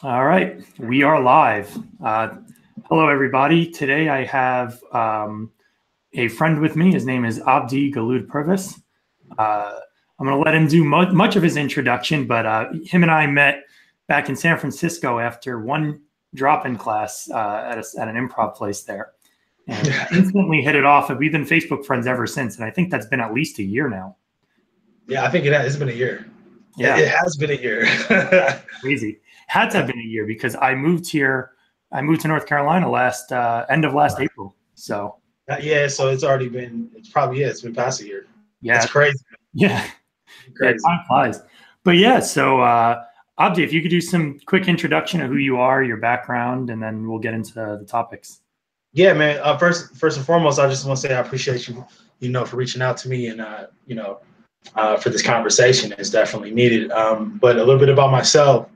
All right, we are live. Hello, everybody. Today I have a friend with me. His name is Abdi Guleed-Purvis. I'm going to let him do much of his introduction, but him and I met back in San Francisco after one drop-in class at an improv place there. And instantly hit it off. And we've been Facebook friends ever since. And I think that's been at least a year now. Yeah, I think it's been a year. Yeah, it has been a year. Crazy. Had to have been a year because I moved here. I moved to North Carolina end of last April. So yeah, so it's already been. It's been past a year. Yeah, it's crazy. Yeah, crazy. Yeah, time flies. But yeah, so Abdi, if you could do some quick introduction of who you are, your background, and then we'll get into the topics. Yeah, man. First and foremost, I just want to say I appreciate you, for reaching out to me and for this conversation. It's definitely needed. But a little bit about myself.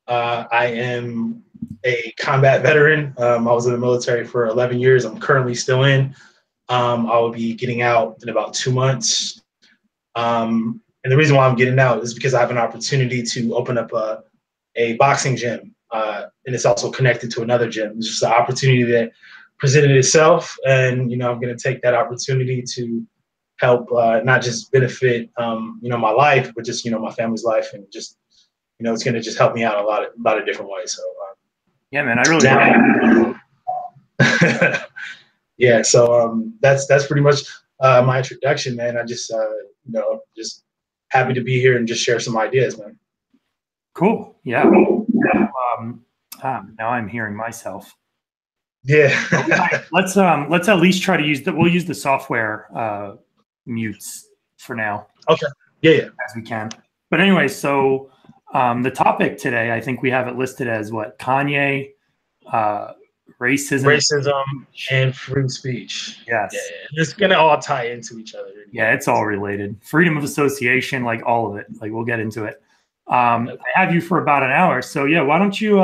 I am a combat veteran. I was in the military for 11 years. I'm currently still in. I will be getting out in about 2 months. And the reason why I'm getting out is because I have an opportunity to open up a boxing gym. And it's also connected to another gym. It's just an opportunity that presented itself. And, I'm going to take that opportunity to help not just benefit, my life, but just, my family's life, and just, it's going to just help me out a lot of different ways. So, yeah, man, I really yeah. So that's pretty much my introduction, man. I just, just happy to be here and just share some ideas, man. Cool. Yeah. Now I'm hearing myself. Yeah. Let's at least try to we'll use the software mutes for now. Okay. Yeah. As we can. But anyway, so the topic today, I think we have it listed as what? Kanye, racism and free speech. Yes. Yeah. It's gonna all tie into each other. Yeah, it's all related. Freedom of association, like all of it. Like we'll get into it. I have you for about an hour. So yeah, why don't you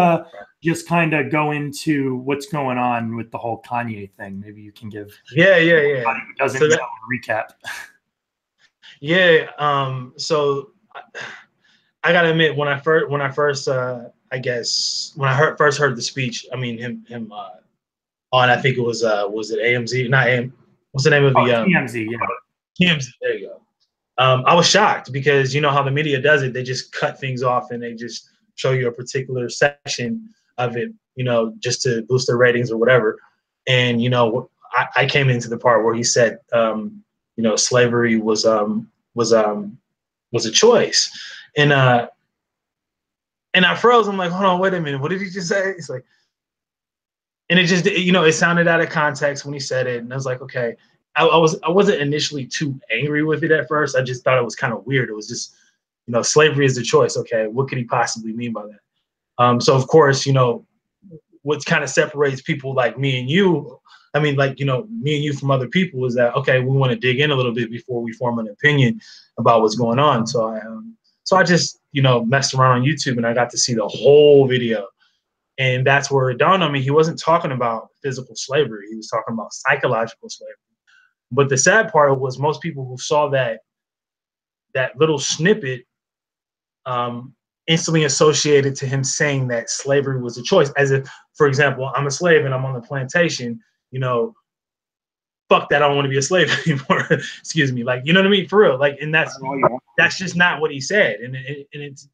just kind of go into what's going on with the whole Kanye thing? Maybe you can give doesn't know a recap. Yeah. So I gotta admit, when I first heard the speech, I mean him on, I think it was it AMZ, not AM, what's the name of the TMZ, yeah. TMZ, there you go. I was shocked because you know how the media does it, they just cut things off and they just show you a particular section of it, just to boost their ratings or whatever. And I came into the part where he said slavery was a choice. And I froze. I'm like, hold on, wait a minute. What did he just say? It's like, and it just, it sounded out of context when he said it. And I was like, okay, I wasn't initially too angry with it at first. I just thought it was kind of weird. It was just, slavery is the choice. Okay, what could he possibly mean by that? So of course, what kind of separates people like me and you, I mean, like, me and you from other people is that, okay, we want to dig in a little bit before we form an opinion about what's going on. So I just, messed around on YouTube and I got to see the whole video. And that's where it dawned on me. He wasn't talking about physical slavery. He was talking about psychological slavery. But the sad part was most people who saw that little snippet instantly associated to him saying that slavery was a choice. As if, for example, I'm a slave and I'm on the plantation, fuck that, I don't want to be a slave anymore. Excuse me. Like, you know what I mean? For real. Like, and that's just not what he said. And it's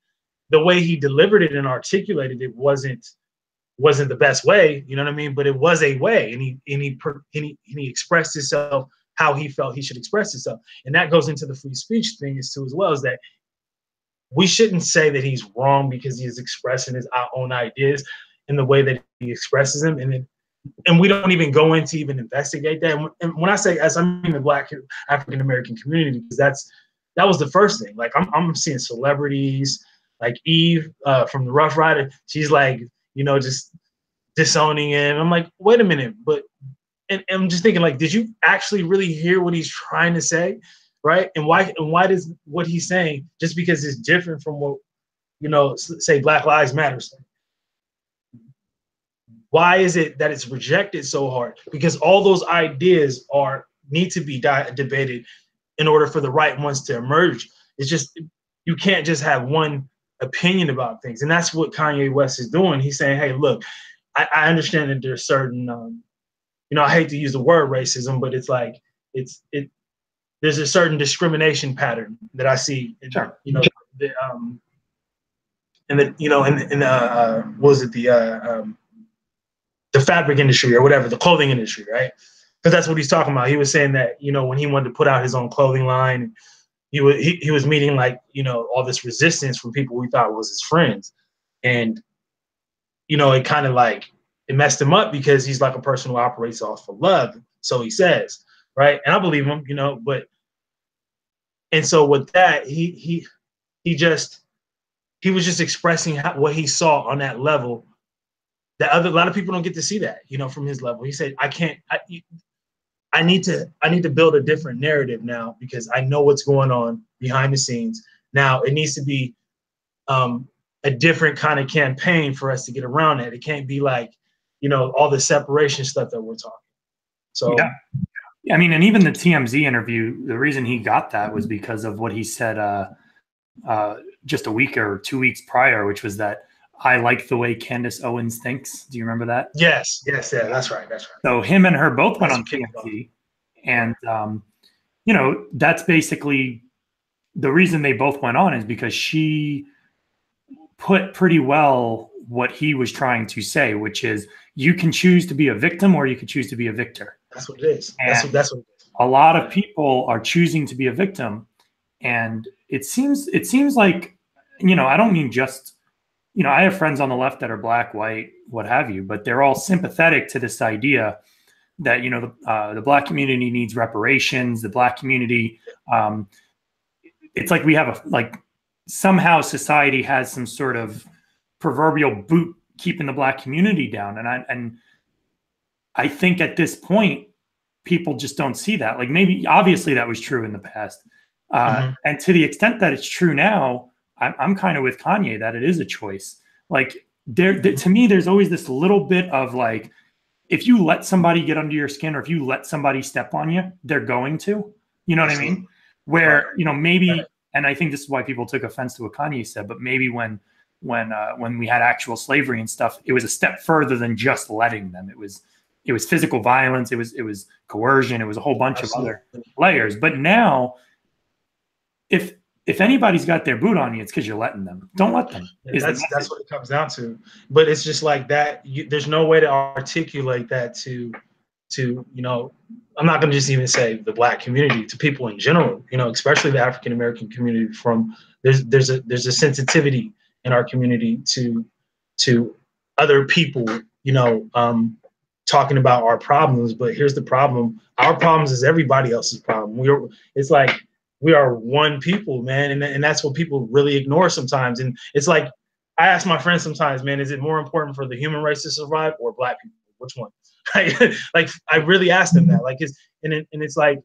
the way he delivered it and articulated it wasn't the best way, you know what I mean? But it was a way, and he expressed himself how he felt he should express himself. And that goes into the free speech thing as well, is that we shouldn't say that he's wrong because he is expressing his own ideas in the way that he expresses them. And we don't even go in to even investigate that. And when I say us, I mean the Black African-American community, because that was the first thing. Like I'm seeing celebrities like Eve from the Rough Rider. She's like, just disowning him. I'm like, wait a minute, and I'm just thinking, like, did you actually really hear what he's trying to say, right? And why does what he's saying, just because it's different from what, say Black Lives Matter say? Why is it that it's rejected so hard? Because all those ideas need to be debated in order for the right ones to emerge. It's just, you can't just have one opinion about things. And that's what Kanye West is doing. He's saying, hey, look, I understand that there's certain, I hate to use the word racism, but it's like, there's a certain discrimination pattern that I see, Sure. The fabric industry or whatever, the clothing industry, right? Because that's what he's talking about. He was saying that, when he wanted to put out his own clothing line, he was meeting like, all this resistance from people we thought was his friends. And, it kind of like, it messed him up because he's like a person who operates off of love. So he says, right? And I believe him, and so with that, he was just expressing what he saw on that level. A lot of people don't get to see that, from his level. He said, I need to build a different narrative now because I know what's going on behind the scenes. Now it needs to be a different kind of campaign for us to get around it. It can't be like, all the separation stuff that we're talking. So, yeah. I mean, and even the TMZ interview, the reason he got that was because of what he said just a week or 2 weeks prior, which was that I like the way Candace Owens thinks. Do you remember that? Yes, yeah, that's right. So him and her both went on TMZ, and that's basically the reason they both went on is because she put pretty well what he was trying to say, which is you can choose to be a victim or you can choose to be a victor. That's what it is. That's what it is. A lot of people are choosing to be a victim, and it seems like, I don't mean just, I have friends on the left that are black, white, what have you, but they're all sympathetic to this idea that, the black community needs reparations. The black community, it's like we have somehow society has some sort of proverbial boot keeping the black community down. And I think at this point, people just don't see that. Like maybe, obviously that was true in the past. And to the extent that it's true now, I'm kind of with Kanye that it is a choice. Like to me, there's always this little bit of like, if you let somebody get under your skin or if you let somebody step on you, they're going to, you know what I mean? Where, maybe, and I think this is why people took offense to what Kanye said, but maybe when we had actual slavery and stuff, it was a step further than just letting them. It was physical violence. It was coercion. It was a whole bunch of other layers. But now, if anybody's got their boot on you, it's because you're letting them. Don't let them. That's what it comes down to. But it's just like that. There's no way to articulate that to I'm not going to just even say the black community, to people in general. Especially the African American community. There's a sensitivity in our community to other people. Talking about our problems, but here's the problem: our problems is everybody else's problem. It's like we are one people, man, and that's what people really ignore sometimes. And it's like I ask my friends sometimes, man, is it more important for the human race to survive or black people? Which one? Like I really ask them that. Like, it's like,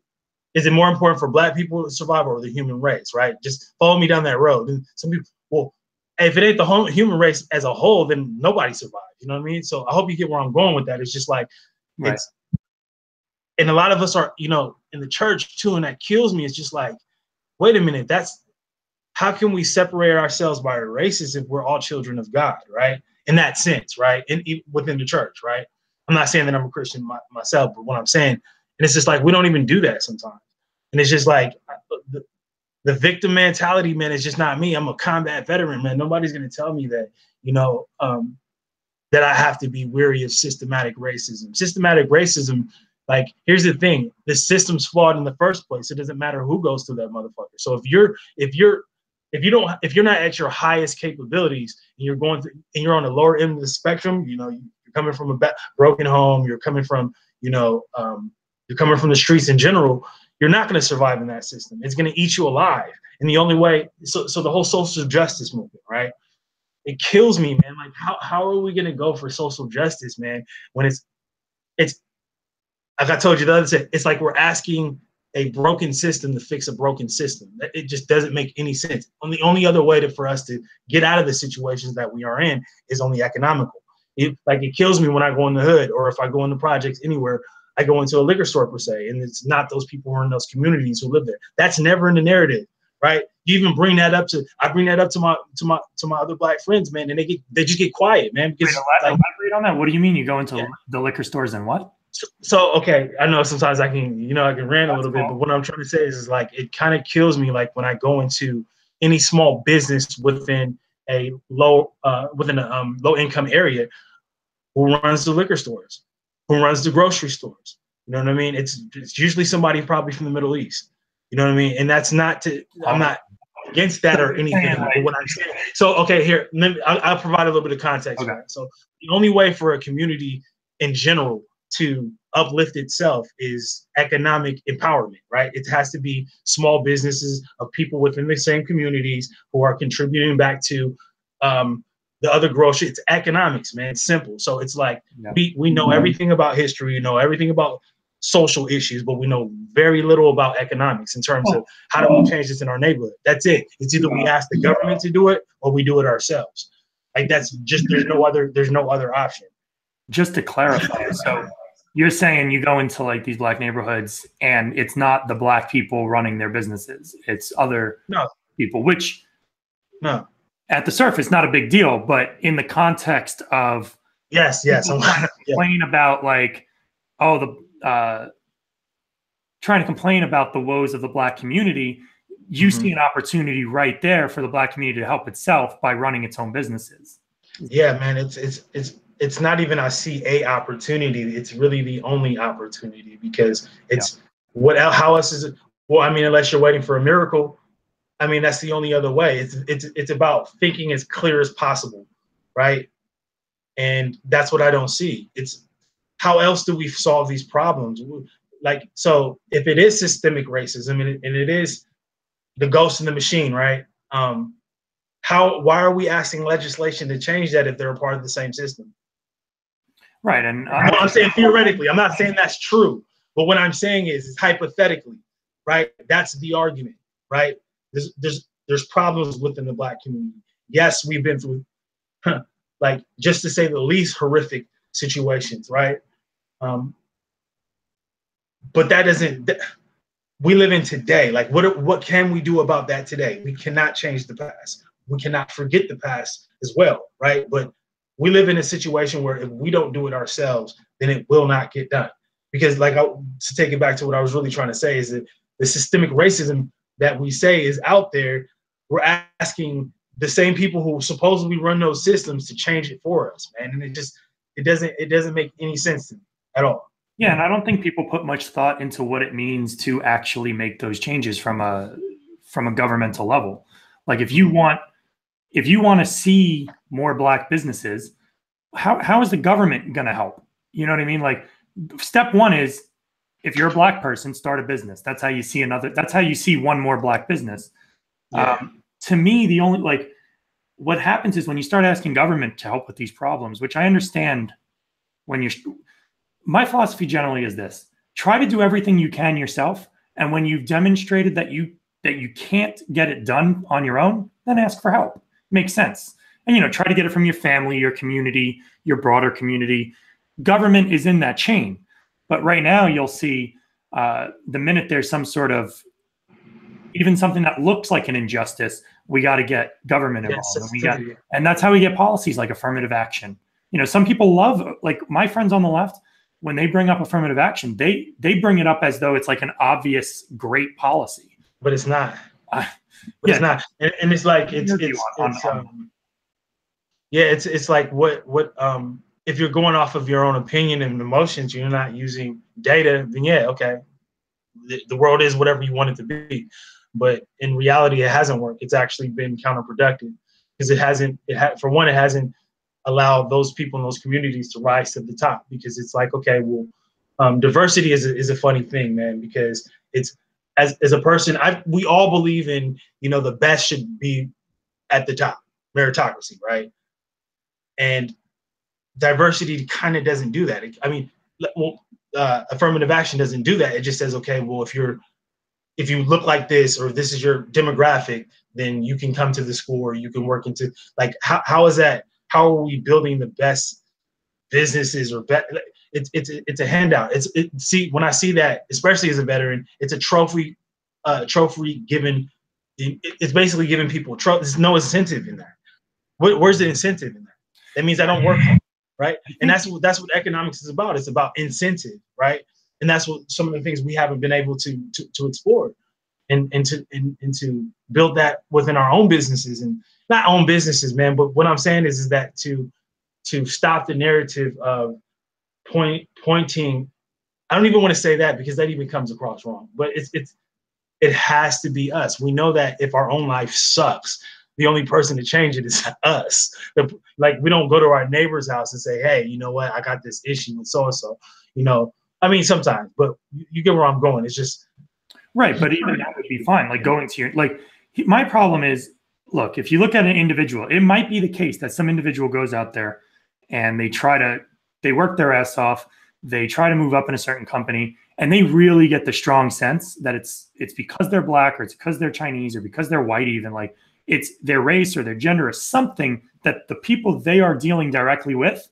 is it more important for black people to survive or the human race? Right? Just follow me down that road. And some people, well, if it ain't the human race as a whole, then nobody survives. You know what I mean? So I hope you get where I'm going with that. It's just like, and a lot of us are, in the church too, and that kills me. It's just like, wait a minute, how can we separate ourselves by races if we're all children of God, right? In that sense, right? Within the church, right? I'm not saying that I'm a Christian myself, but what I'm saying, and it's just like, we don't even do that sometimes. And it's just like, the victim mentality, man, is just not me. I'm a combat veteran, man. Nobody's going to tell me that, that I have to be weary of systematic racism. Systematic racism, like, here's the thing: the system's flawed in the first place. It doesn't matter who goes through that motherfucker. So if you're not at your highest capabilities and you're on the lower end of the spectrum, you're coming from a broken home, you're coming from the streets in general, you're not going to survive in that system. It's going to eat you alive. And the only way, so the whole social justice movement, right? It kills me, man. Like, how are we going to go for social justice, man, when it's like I told you the other day, it's like we're asking a broken system to fix a broken system. It just doesn't make any sense. The only other way for us to get out of the situations that we are in is only economical. It kills me when I go in the hood, or if I go in the projects anywhere, I go into a liquor store per se, and it's not those people who are in those communities who live there. That's never in the narrative. right? You even bring that up to my other black friends, man, and they just get quiet, man. Because elaborate on that. What do you mean? You go into the liquor stores and what? So okay, I know sometimes I can rant a little bit, but what I'm trying to say is like it kind of kills me like when I go into any small business within a low income area, who runs the liquor stores, who runs the grocery stores. You know what I mean? It's usually somebody probably from the Middle East. You know what I mean? And that's not to, I'm not against that or anything. But what I'm saying, so okay, here, I'll provide a little bit of context. Okay. Right? So the only way for a community in general to uplift itself is economic empowerment, right? It has to be small businesses of people within the same communities who are contributing back to the other grocery. It's economics, man. It's simple. So it's like we know everything about history, we know everything about social issues, but we know very little about economics in terms of how do we change this in our neighborhood. That's it. It's either we ask the government to do it or we do it ourselves. Like that's just there's no other option. Just to clarify, so you're saying you go into like these black neighborhoods and it's not the black people running their businesses, it's other people, which at the surface not a big deal, but in the context of yes complain about like trying to complain about the woes of the black community, you see an opportunity right there for the black community to help itself by running its own businesses. Yeah, man, it's not even I see a opportunity. It's really the only opportunity because it's how else is it? Well, I mean, unless you're waiting for a miracle, I mean, that's the only other way. It's about thinking as clear as possible, right? And that's what I don't see. It's how else do we solve these problems? Like, so if it is systemic racism and it is the ghost in the machine, right? Why are we asking legislation to change that if they're a part of the same system? Right. And I'm saying theoretically, I'm not saying that's true, but what I'm saying is hypothetically, right? That's the argument, right? There's problems within the black community. Yes, we've been through, like, just to say the least, horrific situations, right? But that doesn't. We live in today. Like, what can we do about that today? We cannot change the past. We cannot forget the past as well, right? But we live in a situation where if we don't do it ourselves, then it will not get done. Because, like, to take it back to what I was really trying to say is that the systemic racism that we say is out there. We're asking the same people who supposedly run those systems to change it for us, man. And it doesn't make any sense to me at all. Yeah, and I don't think people put much thought into what it means to actually make those changes from a governmental level. Like if you want to see more black businesses, how is the government going to help? You know what I mean? Like step one is if you're a black person, start a business. That's how you see one more black business. Yeah. To me, what happens is when you start asking government to help with these problems, which I understand my philosophy generally is this: try to do everything you can yourself. And when you've demonstrated that you can't get it done on your own, then ask for help. Makes sense. And, try to get it from your family, your community, your broader community. Government is in that chain. But right now you'll see the minute there's some sort of, even something that looks like an injustice, we got to get government involved. And that's how we get policies like affirmative action. Some people love, like my friends on the left, when they bring up affirmative action, they bring it up as though it's like an obvious great policy. But it's not. It's not. And it's like it's like what if you're going off of your own opinion and emotions, you're not using data, then okay, the world is whatever you want it to be. But in reality, it hasn't worked. It's actually been counterproductive because it hasn't allowed those people in those communities to rise to the top, because it's like, okay, well, diversity is a funny thing, man, because it's as a person, we all believe in, the best should be at the top, meritocracy, right? And diversity kind of doesn't do that. Affirmative action doesn't do that. It just says, okay, well, if you look like this, or this is your demographic, then you can come to the school, or you can work into, like, how is that? How are we building the best businesses or it's a handout. See, when I see that, especially as a veteran, it's a trophy given it's basically giving people trouble. There's no incentive in that. Where's the incentive in that? That means I don't work hard, right? And that's what economics is about. It's about incentive, right? And that's what some of the things we haven't been able to explore, and to build that within our own businesses, and not own businesses, man. But what I'm saying is that to stop the narrative of pointing. I don't even want to say that because that even comes across wrong. But it has to be us. We know that if our own life sucks, the only person to change it is us. Like, we don't go to our neighbor's house and say, hey, you know what? I got this issue with so-and-so. You know, I mean, sometimes, but you get where I'm going. It's just. Right. But even that would be fine. Like, going to your, like, my problem is, look, if you look at an individual, it might be the case that some individual goes out there and they work their ass off. They try to move up in a certain company, and they really get the strong sense that it's because they're black, or it's because they're Chinese, or because they're white, even, like, it's their race or their gender or something that the people they are dealing directly with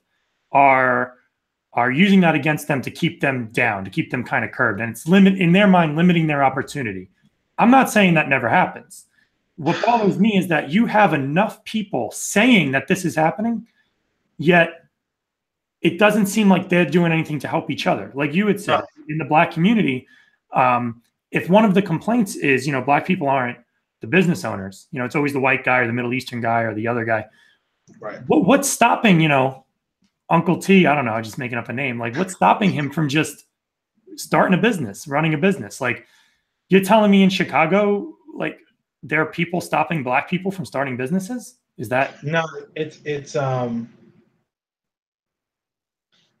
are using that against them to keep them down, to keep them kind of curved. And it's in their mind, limiting their opportunity. I'm not saying that never happens. What bothers me is that you have enough people saying that this is happening, yet it doesn't seem like they're doing anything to help each other. Like you had said, in the black community, if one of the complaints is, you know, black people aren't the business owners, you know, it's always the white guy or the Middle Eastern guy or the other guy. Right. What's stopping, you know, Uncle T, I don't know, I'm just making up a name. Like, what's stopping him from just starting a business, running a business? Like, you're telling me in Chicago, like, there are people stopping black people from starting businesses? Is that? No, it's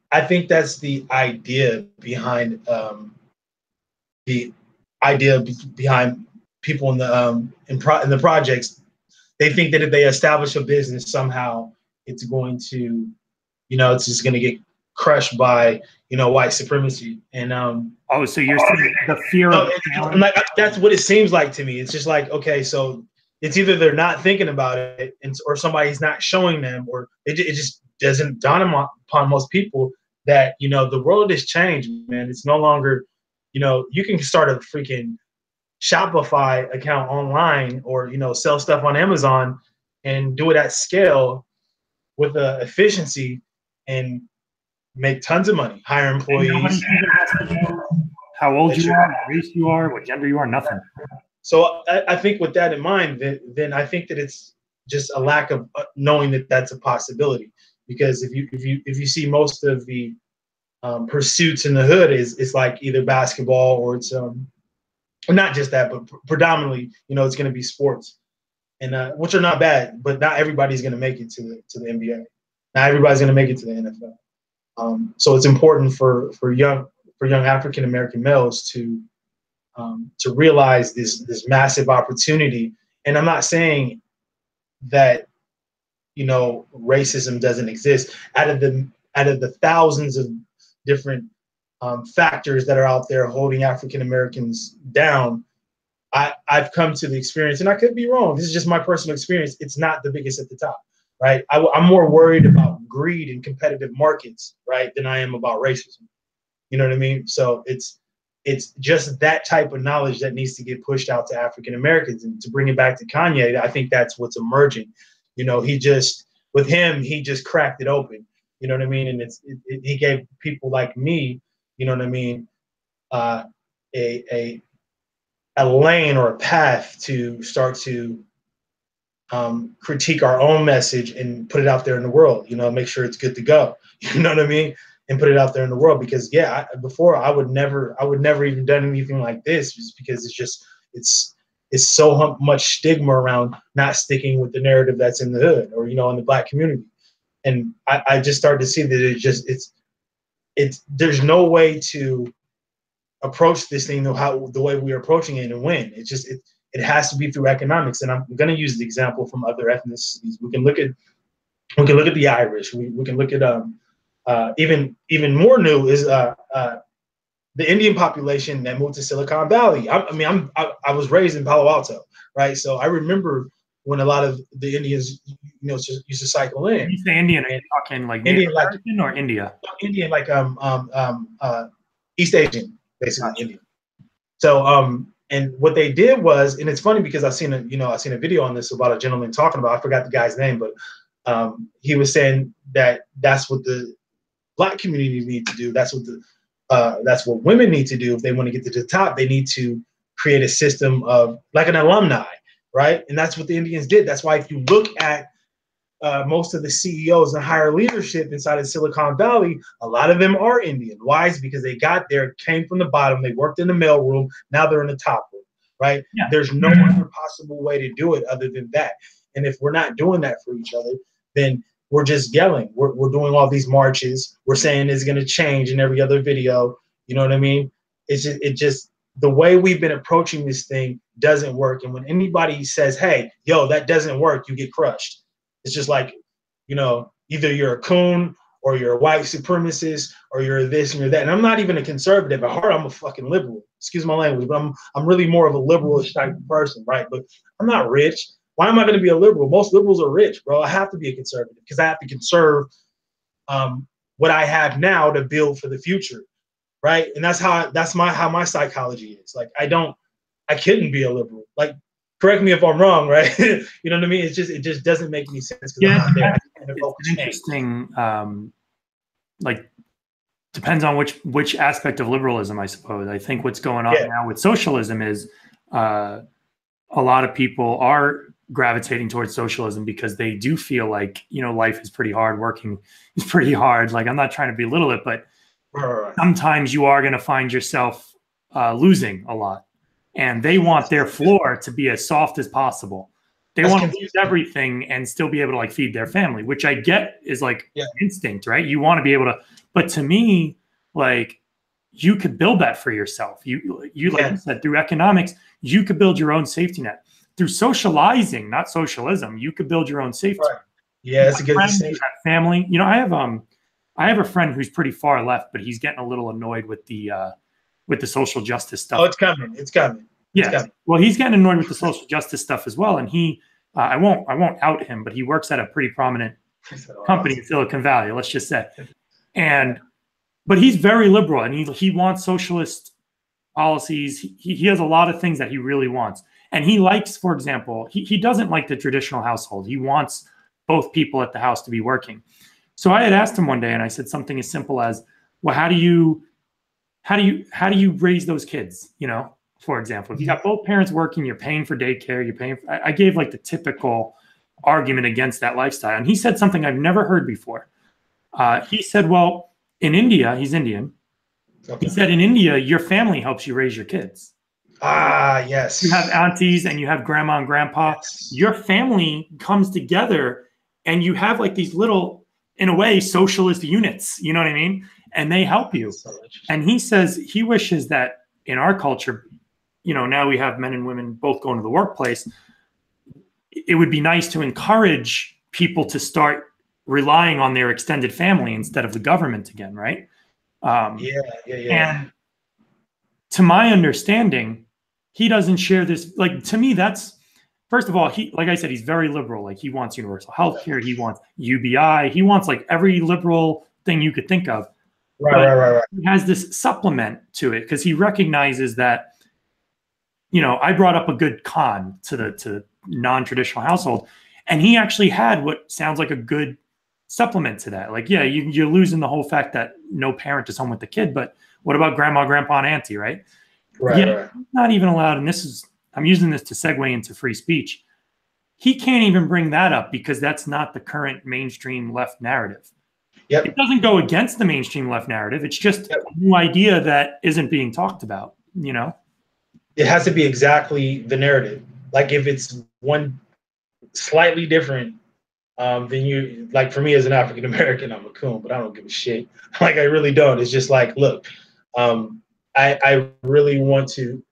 I think that's the idea behind people in the projects. They think that if they establish a business, somehow it's going to, you know, it's just going to get crushed by, you know, white supremacy. And so you're saying the fear of like, that's what it seems like to me. It's just like, okay, so it's either they're not thinking about it, or somebody's not showing them, or it just doesn't dawn upon most people that, you know, the world has changed, man. It's no longer, you know, you can start a freaking Shopify account online, or, you know, sell stuff on Amazon and do it at scale with efficiency and make tons of money, hire employees. How old you are, what race you are, what gender you are, nothing. So I think with that in mind, then I think that it's just a lack of knowing that that's a possibility. Because if you see most of the pursuits in the hood, it's like either basketball, or it's not just that, but predominantly, you know, it's going to be sports, and which are not bad, but not everybody's going to make it to the NBA. Not everybody's going to make it to the NFL. So it's important for young African American males to realize this massive opportunity. And I'm not saying that, you know, racism doesn't exist. Out of the thousands of different factors that are out there holding African Americans down, I've come to the experience, and I could be wrong, this is just my personal experience, it's not the biggest at the top, right? I'm more worried about greed and competitive markets, right, than I am about racism. You know what I mean? So it's just that type of knowledge that needs to get pushed out to African Americans. And to bring it back to Kanye, I think that's what's emerging. You know, he just cracked it open. You know what I mean? And he gave people like me, you know what I mean, a lane or a path to start to critique our own message and put it out there in the world. You know, make sure it's good to go. You know what I mean? And put it out there in the world. Because before I would never even done anything like this, just because it's so much stigma around not sticking with the narrative that's in the hood, or, you know, in the black community. And I just started to see that there's no way to approach this thing the way we're approaching it and win. It has to be through economics. And I'm going to use the example from other ethnicities. We can look at the Irish. We can look at even more new is the Indian population that moved to Silicon Valley. I was raised in Palo Alto, right? So I remember when a lot of the Indians, you know, used to cycle in. When you say Indian, are you talking like Indian, like American, or India? Indian, like East Asian, basically. Gotcha. Indian. So And what they did was, and it's funny because I've seen a video on this about a gentleman talking about, I forgot the guy's name, but he was saying that that's what the Black community need to do. That's what women need to do if they want to get to the top. They need to create a system of like an alumni, right? And that's what the Indians did. That's why if you look at most of the CEOs and higher leadership inside of Silicon Valley, a lot of them are Indian. Why? It's because they got there, came from the bottom, they worked in the mailroom, now they're in the top room, right? Yeah. There's no other possible way to do it other than that. And if we're not doing that for each other, then we're just yelling. We're doing all these marches. We're saying it's going to change in every other video. You know what I mean? It just the way we've been approaching this thing doesn't work. And when anybody says, hey, yo, that doesn't work, you get crushed. It's just like, either you're a coon or you're a white supremacist or you're this and you're that. And I'm not even a conservative. At heart, I'm a fucking liberal. Excuse my language, but I'm really more of a liberalish type of person, right? But I'm not rich. Why am I going to be a liberal? Most liberals are rich, bro. I have to be a conservative because I have to conserve what I have now to build for the future, right? And that's how my psychology is. Like I couldn't be a liberal. Like, correct me if I'm wrong, right? You know what I mean? It just doesn't make any sense. Yeah, it's interesting. Like, depends on which aspect of liberalism, I suppose. I think what's going on now with socialism is a lot of people are gravitating towards socialism because they do feel like, life is pretty hard, working is pretty hard. Like, I'm not trying to belittle it, but sometimes you are going to find yourself losing a lot. And they want their floor to be as soft as possible. They want to use everything and still be able to like feed their family, which I get is like instinct, right? You want to be able to, but to me, like, you could build that for yourself. You like you said, through economics, you could build your own safety net. Through socializing, not socialism, you could build your own safety net. Yeah, that's a good thing. Family. I have a friend who's pretty far left, but he's getting a little annoyed with the social justice stuff. Oh, it's coming. It's coming. Yeah. Well, he's getting annoyed with the social justice stuff as well. And he, I won't out him, but he works at a pretty prominent company in Silicon Valley, let's just say. But he's very liberal and he wants socialist policies. He has a lot of things that he really wants. And he likes, for example, he doesn't like the traditional household. He wants both people at the house to be working. So I had asked him one day and I said something as simple as, well, how do you raise those kids? For example, if you got both parents working, you're paying for daycare, I gave like the typical argument against that lifestyle. And he said something I've never heard before. He said, well, in India, he's Indian. Okay. He said, in India, your family helps you raise your kids. Ah, yes. You have aunties and you have grandma and grandpa. Yes. Your family comes together and you have like these little, in a way, socialist units. You know what I mean? And they help you. And he says he wishes that in our culture, now we have men and women both going to the workplace. It would be nice to encourage people to start relying on their extended family instead of the government again, right? And to my understanding, he doesn't share this. Like, to me, that's, first of all, like I said, he's very liberal. Like, he wants universal health care. He wants UBI. He wants like every liberal thing you could think of. Right. He has this supplement to it because he recognizes that, I brought up a good con to non-traditional household, and he actually had what sounds like a good supplement to that. Like, you're losing the whole fact that no parent is home with the kid, but what about grandma, grandpa, and auntie, right? Right. Not even allowed, and I'm using this to segue into free speech. He can't even bring that up because that's not the current mainstream left narrative. Yep. It doesn't go against the mainstream left narrative. It's just a new idea that isn't being talked about, It has to be exactly the narrative. Like, if it's one slightly different, then you, like, for me as an African American, I'm a coon, but I don't give a shit. Like, I really don't. It's just like, look, I really want to,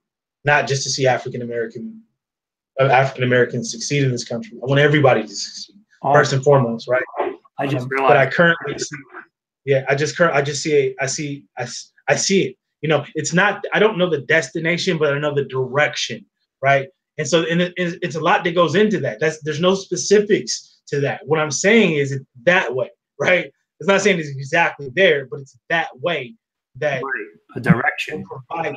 not just to see African Americans succeed in this country. I want everybody to succeed, first and foremost, right? I just realized. But I currently see, I see it. It's not, I don't know the destination, but I know the direction, right? And so, it's a lot that goes into that. There's no specifics to that. What I'm saying is it's that way, right? It's not saying it's exactly there, but it's that way. that a direction provide.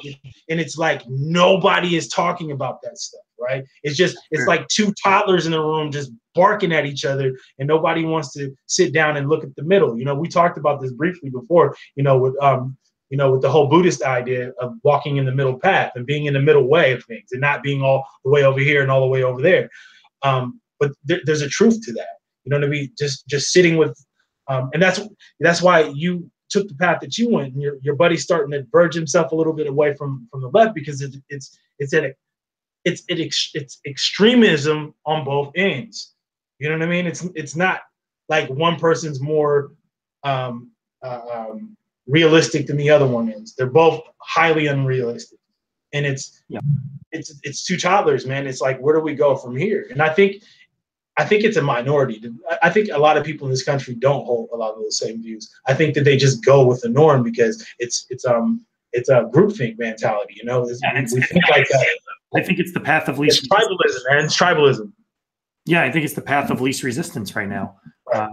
And it's like nobody is talking about that stuff, right? It's like two toddlers in the room just barking at each other, and nobody wants to sit down and look at the middle. We talked about this briefly before, with the whole Buddhist idea of walking in the middle path and being in the middle way of things, and not being all the way over here and all the way over there. But there's a truth to that. You know what I mean? Just sitting with, and that's why you took the path that you went, and your buddy's starting to verge himself a little bit away from the left, because it's extremism on both ends. You know what I mean? It's not like one person's more realistic than the other one is. They're both highly unrealistic, and it's two toddlers, man. It's like, where do we go from here? And I think it's a minority. I think a lot of people in this country don't hold a lot of those same views. I think that they just go with the norm because it's a groupthink mentality. We think like that. I think it's the path of least. It's tribalism, man. It's tribalism. Yeah, I think it's the path of least resistance right now. Right.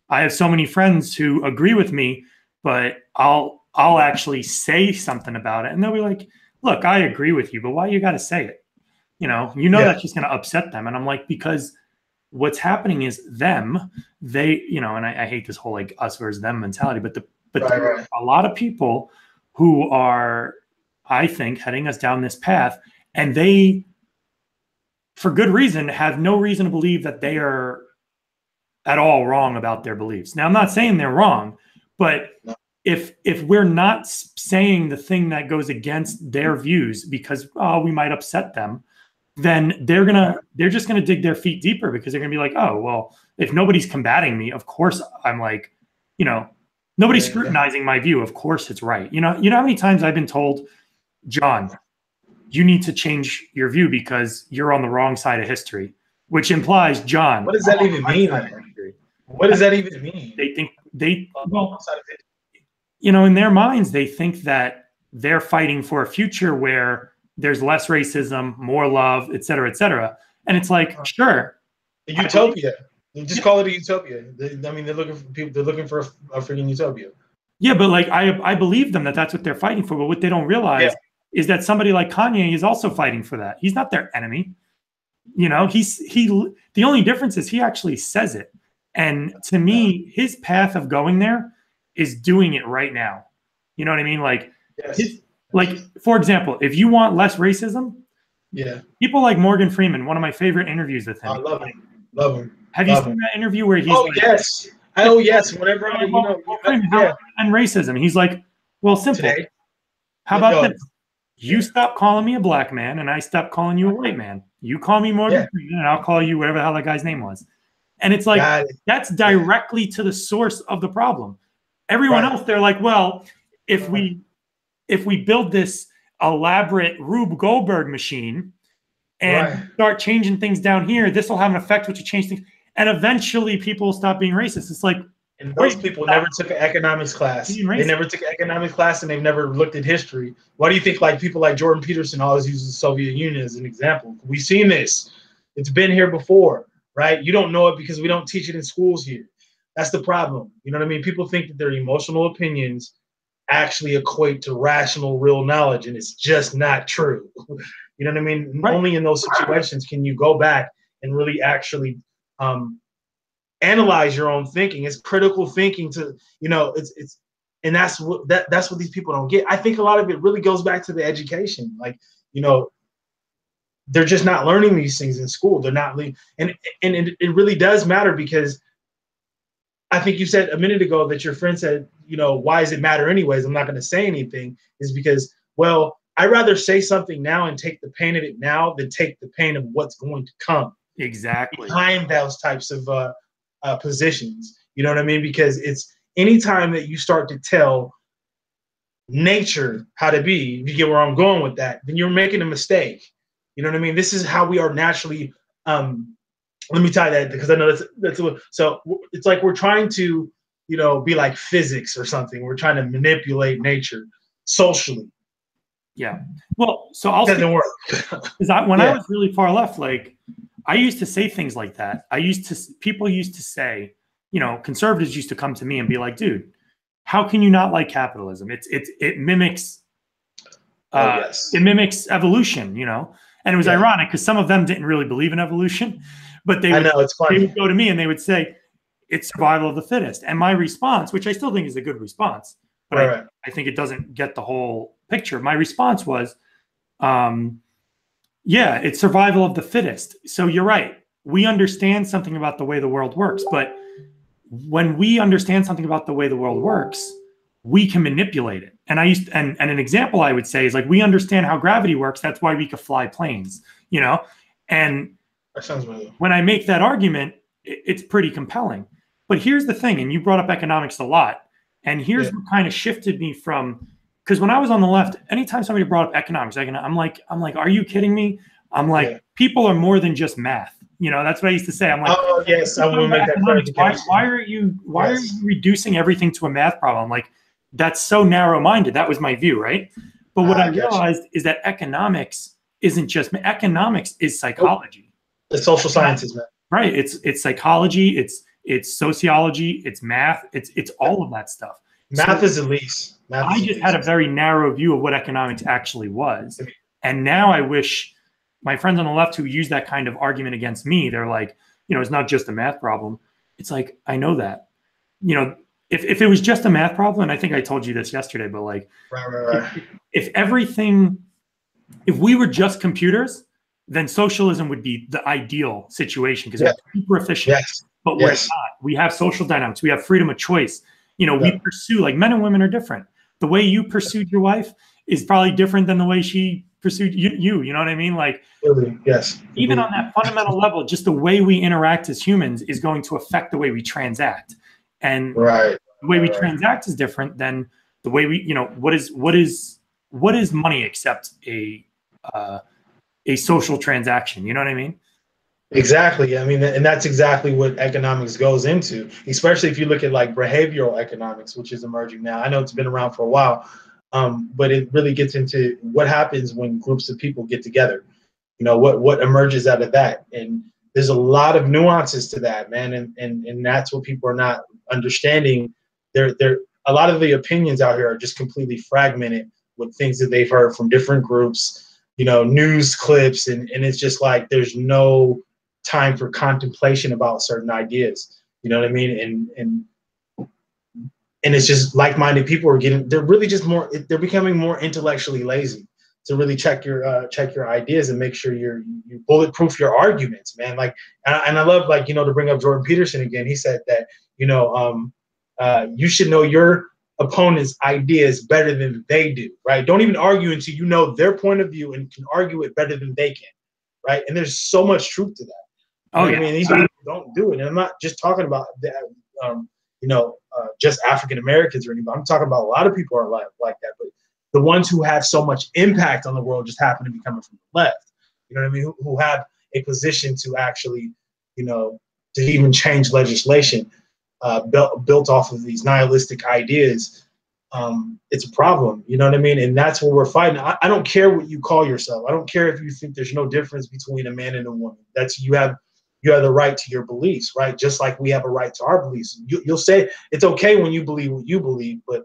I have so many friends who agree with me, but I'll actually say something about it, and they'll be like, "Look, I agree with you, but why you got to say it? That's just going to upset them." And I'm like, because what's happening is they, and I hate this whole like us versus them mentality, but there are a lot of people who are, I think, heading us down this path, and they, for good reason, have no reason to believe that they are at all wrong about their beliefs. Now, I'm not saying they're wrong, but if we're not saying the thing that goes against their views because we might upset them, then they're just gonna dig their feet deeper, because they're gonna be like, oh, well, if nobody's combating me, of course I'm like, nobody's scrutinizing my view, of course it's right. You know how many times I've been told, John, you need to change your view because you're on the wrong side of history, which implies, John, what does that even mean? What does that even mean? They think in their minds, they think that they're fighting for a future where there's less racism, more love, et cetera, et cetera. And it's like, sure. A utopia. Just call it a utopia. They're looking for people. They're looking for a freaking utopia. Yeah, but like I believe them that that's what they're fighting for. But what they don't realize is that somebody like Kanye is also fighting for that. He's not their enemy. The only difference is he actually says it. And to me, his path of going there is doing it right now. You know what I mean? Like, like, for example, if you want less racism, people like Morgan Freeman, one of my favorite interviews with him. I love him. Love him. Have you seen that interview where he's yes. Oh, yes. Whenever and racism, he's like, well, simple. Today, how about this? You stop calling me a black man, and I stop calling you a white man. You call me Morgan Freeman, and I'll call you whatever the hell that guy's name was. And it's like, that's directly to the source of the problem. Everyone else, they're like, well, if we build this elaborate Rube Goldberg machine and start changing things down here, this will have an effect which will change things. And eventually people will stop being racist. It's like, and those people never took an economics class. They never took an economics class, and they've never looked at history. Why do you think like people like Jordan Peterson always uses the Soviet Union as an example? We've seen this. It's been here before, right? You don't know it because we don't teach it in schools here. That's the problem. You know what I mean? People think that their emotional opinions actually equate to rational, real knowledge, and it's just not true. You know what I mean? Only in those situations can you go back and really actually analyze your own thinking. It's critical thinking to, and that's what these people don't get. I think a lot of it really goes back to the education. Like, they're just not learning these things in school. They're not, and it really does matter, because I think you said a minute ago that your friend said, why does it matter anyways? I'm not going to say anything. Is because, well, I'd rather say something now and take the pain of it now than take the pain of what's going to come. Exactly. Behind those types of positions. You know what I mean? Because it's anytime that you start to tell nature how to be, if you get where I'm going with that, then you're making a mistake. You know what I mean? This is how we are naturally. Let me tie that, because I know that's so it's like we're trying to, be like physics or something. We're trying to manipulate nature socially. Yeah. Well, so it doesn't work. Because I was really far left, like I used to say things like that. People used to say, conservatives used to come to me and be like, dude, how can you not like capitalism? It mimics it mimics evolution, you know. And it was ironic because some of them didn't really believe in evolution, but they would go to me and they would say it's survival of the fittest. And my response, which I still think is a good response, but I think it doesn't get the whole picture. My response was, yeah, it's survival of the fittest. So you're right. We understand something about the way the world works, but when we understand something about the way the world works, we can manipulate it. And and an example I would say is, like, we understand how gravity works. That's why we could fly planes, you know? And that sounds really, when I make that argument, it's pretty compelling. But here's the thing, and you brought up economics a lot. And here's what kind of shifted me from, because when I was on the left, anytime somebody brought up economics, I'm like, are you kidding me? I'm like, people are more than just math. You know, that's what I used to say. I'm like, oh yes, I want to make that clarification. Why are you reducing everything to a math problem? Like, that's so narrow-minded. That was my view, right? But what I realized is that economics isn't just economics is psychology. The social sciences, man. Right. It's psychology. It's sociology. It's math. It's all of that stuff. Math is the least. I just had a very narrow view of what economics actually was, and now I wish my friends on the left who use that kind of argument against me, they're like, you know, it's not just a math problem. It's like, I know that, you know, if it was just a math problem, and I think I told you this yesterday, but like, if we were just computers, then socialism would be the ideal situation because it's super efficient. But we're not. We have social dynamics. We have freedom of choice. You know, we pursue, like, men and women are different. The way you pursued your wife is probably different than the way she pursued you. You know what I mean? Like, even on that fundamental level, just the way we interact as humans is going to affect the way we transact. And the way we transact is different than the way we, you know, what is money except a social transaction? You know what I mean? Exactly. I mean, and that's exactly what economics goes into, especially if you look at like behavioral economics, which is emerging now. I know it's been around for a while, but it really gets into what happens when groups of people get together. You know, what emerges out of that. And there's a lot of nuances to that, man. And that's what people are not understanding. A lot of the opinions out here are just completely fragmented with things that they've heard from different groups, you know, news clips, and it's just like there's no time for contemplation about certain ideas. You know what I mean? And it's just like-minded people they're really just they're becoming more intellectually lazy to really check your ideas and make sure you bulletproof your arguments, man. Like, and I love, like, you know, to bring up Jordan Peterson again. He said that, you know, you should know your opponent's ideas better than they do, right? Don't even argue until you know their point of view and can argue it better than they can, right? And there's so much truth to that. I mean, these people don't do it. And I'm not just talking about that, you know, just African Americans or anybody. I'm talking about a lot of people are like that, but the ones who have so much impact on the world just happen to be coming from the left. You know what I mean? Who have a position to actually, you know, to even change legislation built off of these nihilistic ideas. It's a problem. You know what I mean? And that's what we're fighting. I don't care what you call yourself. I don't care if you think there's no difference between a man and a woman. You have the right to your beliefs, right? Just like we have a right to our beliefs. You'll say it's okay when you believe what you believe, but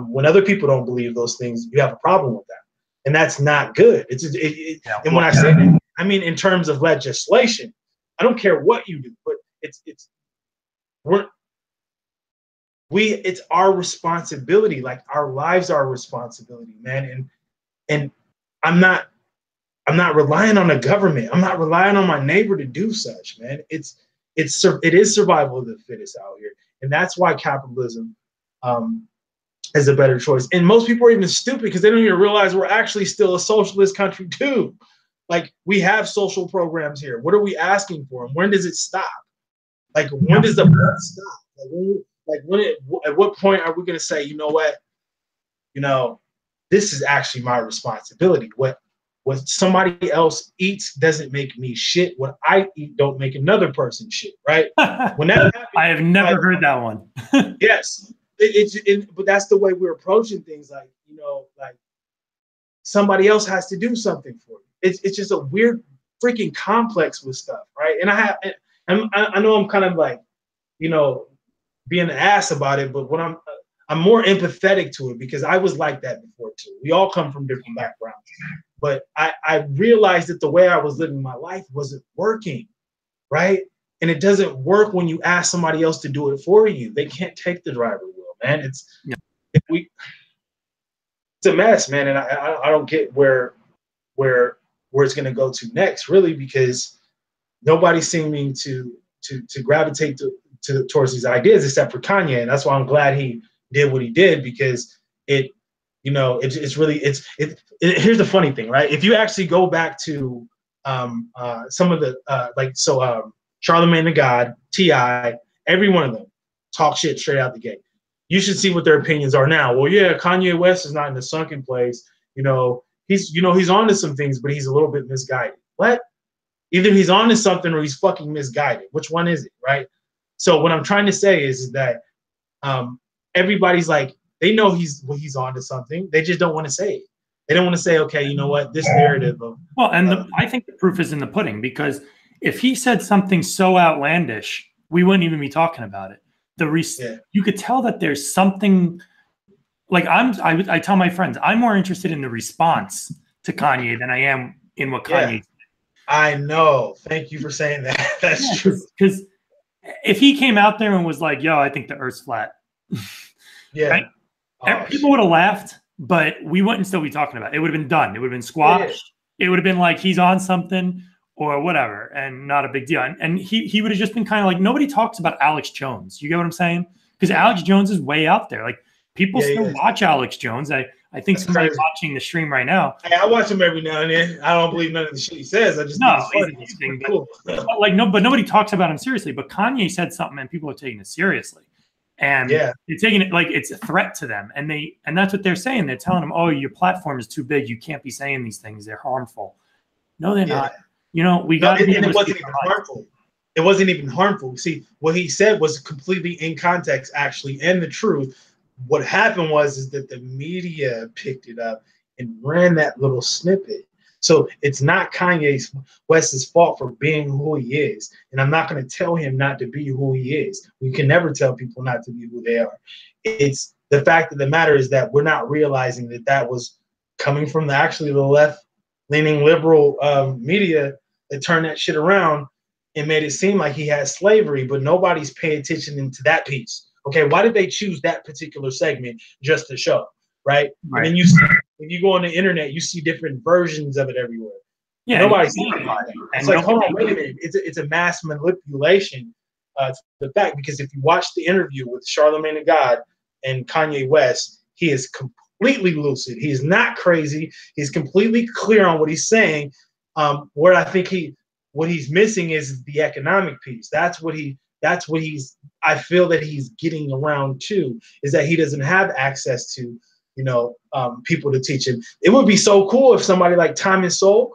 when other people don't believe those things, you have a problem with that, and that's not good. And when I say that, I mean in terms of legislation. I don't care what you do, but it's our responsibility. Like, our lives are a responsibility, man. And I'm not relying on the government. I'm not relying on my neighbor to do such, man. It is survival of the fittest out here, and that's why capitalism is a better choice. And most people are even stupid because they don't even realize we're actually still a socialist country too. Like, we have social programs here. What are we asking for? And when does it stop? Like, when does the blood stop? At what point are we going to say, you know what? You know, this is actually my responsibility. What somebody else eats doesn't make me shit. What I eat don't make another person shit, right? When that happens, I have never heard that one. Yes. But that's the way we're approaching things. Like, you know, like, somebody else has to do something for you. It's just a weird freaking complex with stuff, right? And I know I'm kind of like, you know, being an ass about it, but when I'm more empathetic to it because I was like that before too. We all come from different backgrounds, but I realized that the way I was living my life wasn't working, right? And it doesn't work when you ask somebody else to do it for you. They can't take the driver wheel, man. It's a mess, man. And I don't get where it's going to go to next, really, because nobody's seeming to gravitate towards these ideas except for Kanye, and that's why I'm glad he did what he did, because it's really. Here's the funny thing, right? If you actually go back to some of the Charlamagne the God, T.I., every one of them talk shit straight out the gate. You should see what their opinions are now. Well, yeah, Kanye West is not in the sunken place. He's onto some things, but he's a little bit misguided. What? Either he's onto something or he's fucking misguided. Which one is it, right? So what I'm trying to say is that everybody's like, they know he's onto something. They just don't want to say it. They don't want to say, okay, you know what, this narrative of I think the proof is in the pudding, because if he said something so outlandish, we wouldn't even be talking about it. You could tell that there's something. Like I tell my friends, I'm more interested in the response to Kanye than I am in what Kanye said. I know. Thank you for saying that. That's true. Because if he came out there and was like, yo, I think the Earth's flat. Right? People would have laughed, but we wouldn't still be talking about it. It would have been done. It would have been squashed. It would have been like he's on something or whatever, and not a big deal. And he would have just been kind of like, nobody talks about Alex Jones. You get what I'm saying? Because Alex Jones is way out there. Like, people still watch Alex Jones. I think somebody's watching the stream right now. Hey, I watch him every now and then. I don't believe none of the shit he says. I just think it's funny. Cool. But nobody talks about him seriously. But Kanye said something, and people are taking it seriously, and they're taking it like it's a threat to them. And that's what they're saying. They're telling him, "Oh, your platform is too big. You can't be saying these things. They're harmful." No, they're not. We got. And it wasn't even harmful. It wasn't even harmful. See, what he said was completely in context, actually, and the truth. What happened is that the media picked it up and ran that little snippet. So it's not Kanye West's fault for being who he is. And I'm not going to tell him not to be who he is. We can never tell people not to be who they are. It's the fact of the matter is that we're not realizing that was coming from the left-leaning liberal media that turned that shit around and made it seem like he had slavery, but nobody's paying attention into that piece. Okay, why did they choose that particular segment just to show, right? And then when you go on the internet, you see different versions of it everywhere. Yeah, nobody's thinking about it. It's like, hold on, wait a minute. It's a mass manipulation to the fact, because if you watch the interview with Charlamagne the God and Kanye West, he is completely lucid. He's not crazy. He's completely clear on what he's saying. Where I think what he's missing is the economic piece. That's what I feel that he's getting around to, is that he doesn't have access to, people to teach him. It would be so cool if somebody like Time and Soul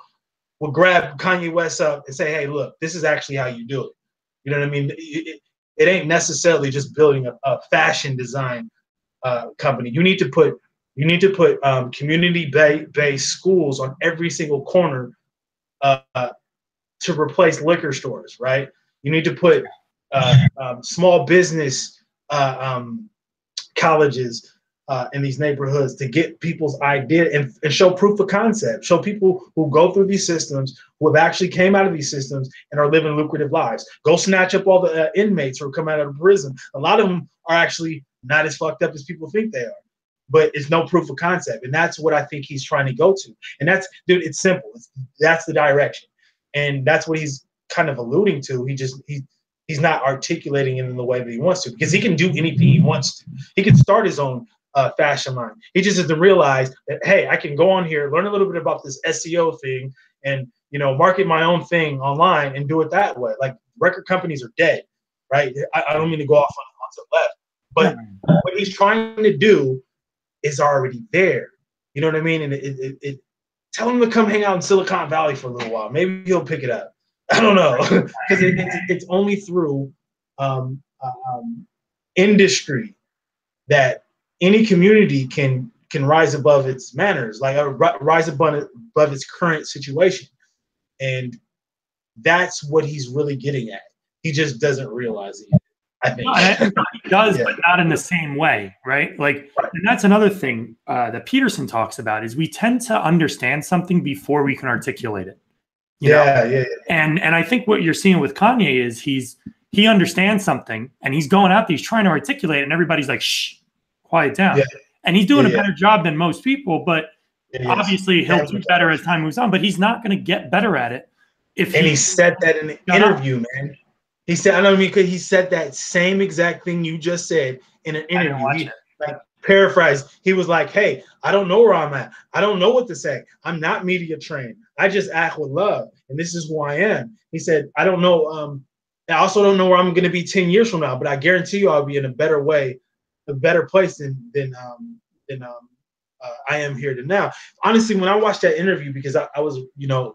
would grab Kanye West up and say, hey, look, this is actually how you do it. You know what I mean? It ain't necessarily just building a fashion design company. You need to put community-based schools on every single corner to replace liquor stores, right? You need to put small business colleges in these neighborhoods to get people's idea and show proof of concept, show people who go through these systems, who have actually came out of these systems and are living lucrative lives. Go snatch up all the inmates who are coming out of prison. A lot of them are actually not as fucked up as people think they are, but it's no proof of concept. And that's what I think he's trying to go to. And it's simple. That's the direction. And that's what he's kind of alluding to. He's not articulating it in the way that he wants to, because he can do anything he wants to. He can start his own fashion line. He just has to realize that, hey, I can go on here, learn a little bit about this SEO thing, and market my own thing online and do it that way. Like, record companies are dead, right? I don't mean to go off on the left, but what he's trying to do is already there. You know what I mean? And tell him to come hang out in Silicon Valley for a little while. Maybe he'll pick it up. I don't know, because it's only through industry that any community can rise above its manners, like rise above its current situation, and that's what he's really getting at. He just doesn't realize it yet. I think. He does, but not in the same way, right? Like, and that's another thing that Peterson talks about is we tend to understand something before we can articulate it. You know? And I think what you're seeing with Kanye is he understands something and he's going out there, he's trying to articulate it, and everybody's like, shh, quiet down. And he's doing a better job than most people, but obviously he'll do better as time moves on, but he's not going to get better at it. He said that in the interview, man. He said, I don't mean, because he said that same exact thing you just said in an interview. Like, paraphrase, he was like, hey, I don't know where I'm at. I don't know what to say. I'm not media trained. I just act with love, and this is who I am. He said, I don't know. I also don't know where I'm going to be 10 years from now, but I guarantee you I'll be in a better way, a better place than I am here to now. Honestly, when I watched that interview, because I was,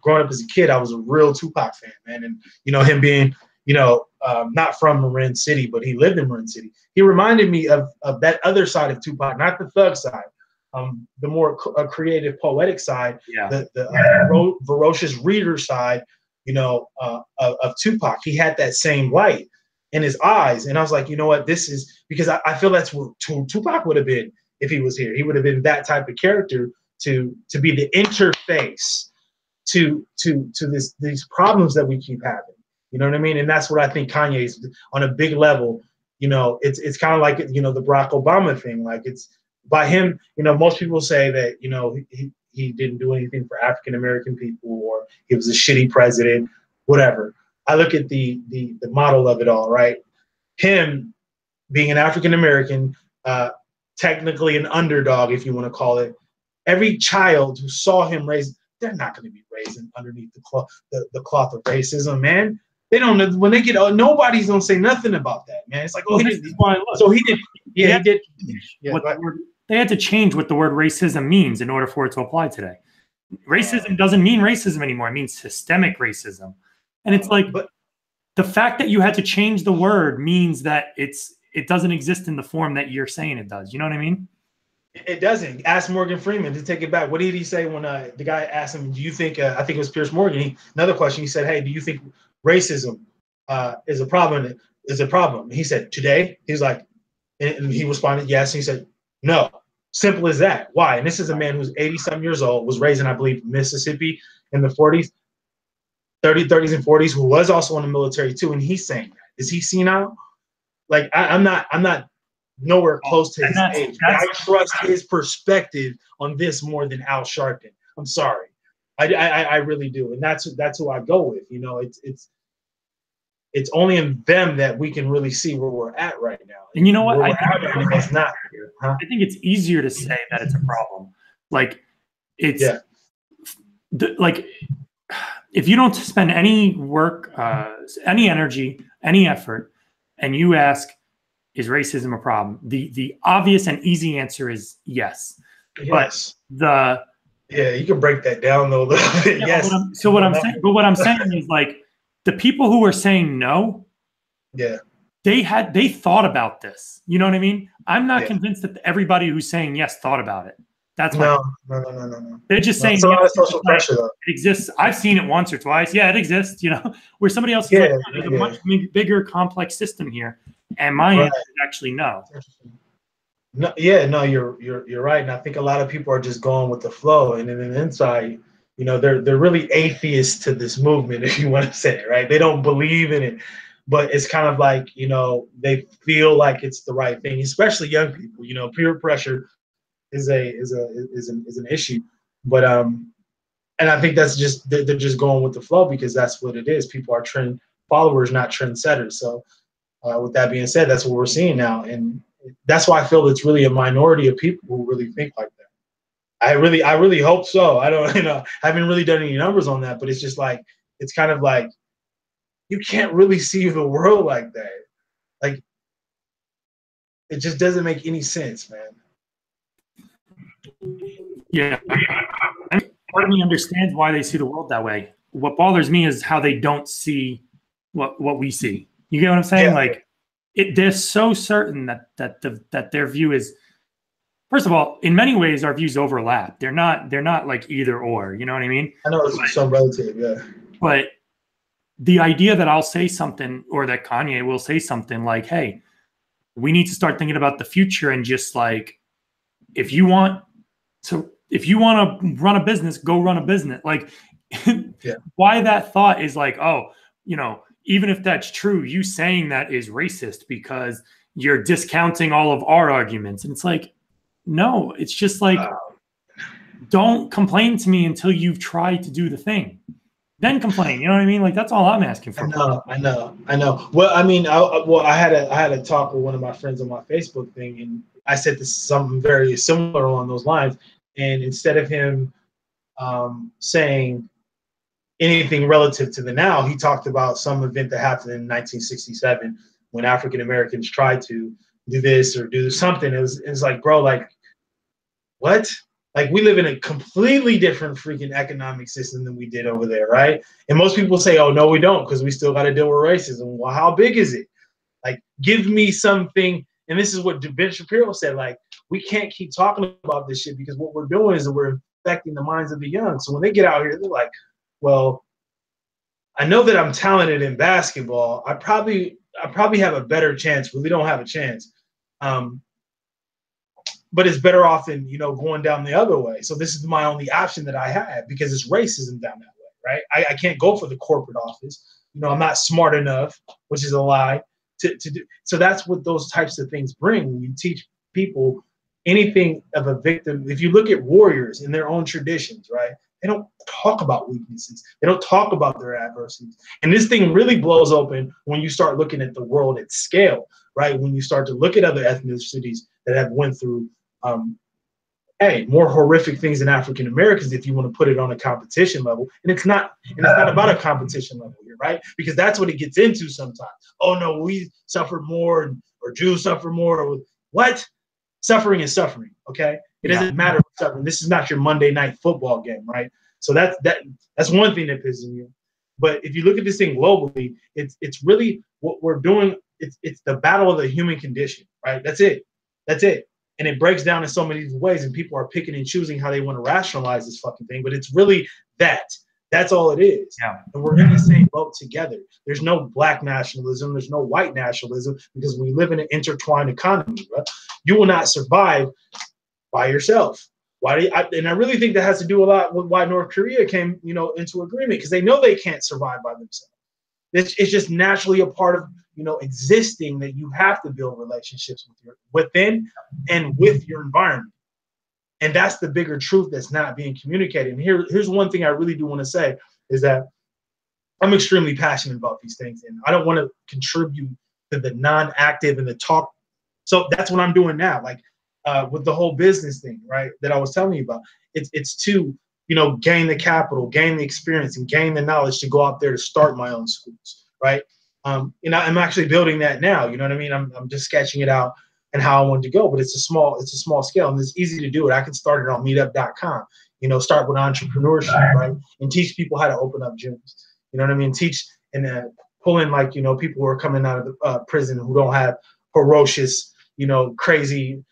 growing up as a kid, I was a real Tupac fan, man. And, him being, not from Marin City, but he lived in Marin City. He reminded me of that other side of Tupac, not the thug side, the more creative, poetic side, the ferocious reader side, of Tupac. He had that same light in his eyes. And I was like, you know what, this is, because I feel that's what Tupac would have been if he was here. He would have been that type of character to be the interface to these problems that we keep having. You know what I mean? And that's what I think Kanye's on a big level. It's kind of like, the Barack Obama thing. Like, it's by him, most people say that, he didn't do anything for African-American people, or he was a shitty president, whatever. I look at the model of it all, right? Him being an African-American, technically an underdog, if you want to call it. Every child who saw him raised, they're not going to be raised underneath the cloth of racism, man. They don't know when they get. Nobody's gonna say nothing about that, man. It's like, oh, he didn't. So he did. Yeah, he did. Yeah, they had to change what the word racism means in order for it to apply today. Racism doesn't mean racism anymore. It means systemic racism, and it's like, but the fact that you had to change the word means that it doesn't exist in the form that you're saying it does. You know what I mean? It doesn't. Ask Morgan Freeman to take it back. What did he say when the guy asked him, do you think, I think it was Pierce Morgan, another question, he said, hey, do you think racism is a problem? He said, today? He's like, and he responded, yes. And he said, no. Simple as that. Why? And this is a man who's 80-some years old, was raised in, I believe, Mississippi in the 30s and 40s, who was also in the military too. And he's saying that. Is he senile? Like, I'm not nowhere close to his age. I trust his perspective on this more than Al Sharpton. I'm sorry. I really do. And that's who I go with. It's only in them that we can really see where we're at right now. And you know what? I think it's easier to say that it's a problem. Like, it's like, if you don't spend any work, any energy, any effort, and you ask, is racism a problem? The obvious and easy answer is yes. Yes. But you can break that down though a little bit. Yes. What I'm saying is, like, the people who are saying no, they thought about this. You know what I mean? I'm not convinced that everybody who's saying yes thought about it. That's no. They're just saying it's a lot of social pressure though. It exists. I've seen it once or twice. Yeah, it exists. Where somebody else is like, there's a much bigger, complex system here, and my answer is actually no. No, you're right, and I think a lot of people are just going with the flow, and then inside, they're really atheists to this movement, if you want to say it, right? They don't believe in it, but it's kind of like, they feel like it's the right thing, especially young people. Peer pressure is an issue, but and I think that's just they're just going with the flow because that's what it is. People are trend followers, not trendsetters. So with that being said, that's what we're seeing now, and that's why I feel it's really a minority of people who really think like that. I really hope so. I don't, I haven't really done any numbers on that, but it's just like, it's kind of like, you can't really see the world like that. Like, it just doesn't make any sense, man. Yeah. Part of me understands why they see the world that way. What bothers me is how they don't see what we see. You get what I'm saying? Yeah. Like, they're so certain that their view is, first of all, in many ways, our views overlap. They're not like either or. You know what I mean? I know it's so relative, yeah. But the idea that I'll say something, or that Kanye will say something like, hey, we need to start thinking about the future, and just like, if you want to run a business, go run a business. Like, Yeah. why that thought is like, oh, even if that's true, you saying that is racist because you're discounting all of our arguments. And it's like, no, it's just like, don't complain to me until you've tried to do the thing. Then complain. You know what I mean? Like, that's all I'm asking for. I know. Well, I mean, I had a talk with one of my friends on my Facebook thing, and I said this something very similar along those lines. And instead of him saying anything relative to the now, he talked about some event that happened in 1967 when African Americans tried to do this or do something. It was like, bro, like, what? Like, we live in a completely different freaking economic system than we did over there, right? And most people say, oh, no, we don't, because we still got to deal with racism. Well, how big is it? Like, give me something. And this is what Ben Shapiro said, like, we can't keep talking about this shit, because what we're doing is that we're infecting the minds of the young. So when they get out here, they're like, well, I know that I'm talented in basketball. I probably have a better chance. Really don't have a chance. But it's better off than, going down the other way. So this is my only option that I have, because it's racism down that way, right? I can't go for the corporate office. I'm not smart enough, which is a lie, to do. So that's what those types of things bring. When you teach people anything of a victim, if you look at warriors in their own traditions, right? They don't talk about weaknesses. They don't talk about their adversities. And this thing really blows open when you start looking at the world at scale, right? When you start to look at other ethnicities that have went through more horrific things than African Americans, if you want to put it on a competition level. And it's not about a competition level here, right? Because that's what it gets into sometimes. Oh no, we suffer more, or Jews suffer more, or what? Suffering is suffering, okay? It doesn't matter what's suffering. This is not your Monday night football game, right? So that's one thing that pisses me off. But if you look at this thing globally, it's really what we're doing. It's the battle of the human condition, right? That's it. And it breaks down in so many different ways, and people are picking and choosing how they want to rationalize this fucking thing. But it's really that. That's all it is. Yeah. And we're in the same boat together. There's no black nationalism. There's no white nationalism, because we live in an intertwined economy, right? You will not survive by yourself. And I really think that has to do a lot with why North Korea came, into agreement, because they know they can't survive by themselves. It's just naturally a part of, existing, that you have to build relationships within and with your environment. And that's the bigger truth that's not being communicated. And here's one thing I really do want to say, is that I'm extremely passionate about these things, and I don't want to contribute to the non-active and the talk. So that's what I'm doing now. Like, with the whole business thing, right, that I was telling you about, it's to, gain the capital, gain the experience, and gain the knowledge to go out there to start my own schools, right? And I'm actually building that now. You know what I mean? I'm just sketching it out and how I want to go, but it's a small scale, and it's easy to do it. I can start it on meetup.com, start with entrepreneurship, right? And teach people how to open up gyms. You know what I mean? Teach and pull in, like, people who are coming out of the prison who don't have ferocious, crazy,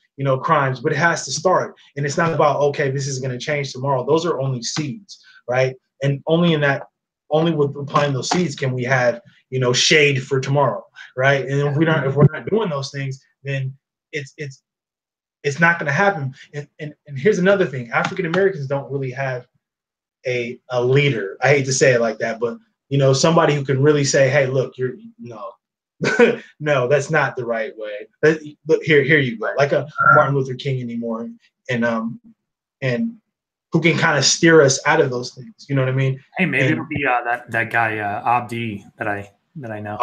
crimes, but it has to start. And it's not about, okay, this is going to change tomorrow. Those are only seeds, right? And only with applying those seeds can we have, shade for tomorrow, right? And if we're not doing those things, then it's not going to happen. And here's another thing: African Americans don't really have a leader. I hate to say it like that, but somebody who can really say, hey, look, no, that's not the right way. Look, here you go, like a Martin Luther King anymore, and who can kind of steer us out of those things. You know what I mean? Hey, maybe it'll be that guy Abdi that I know.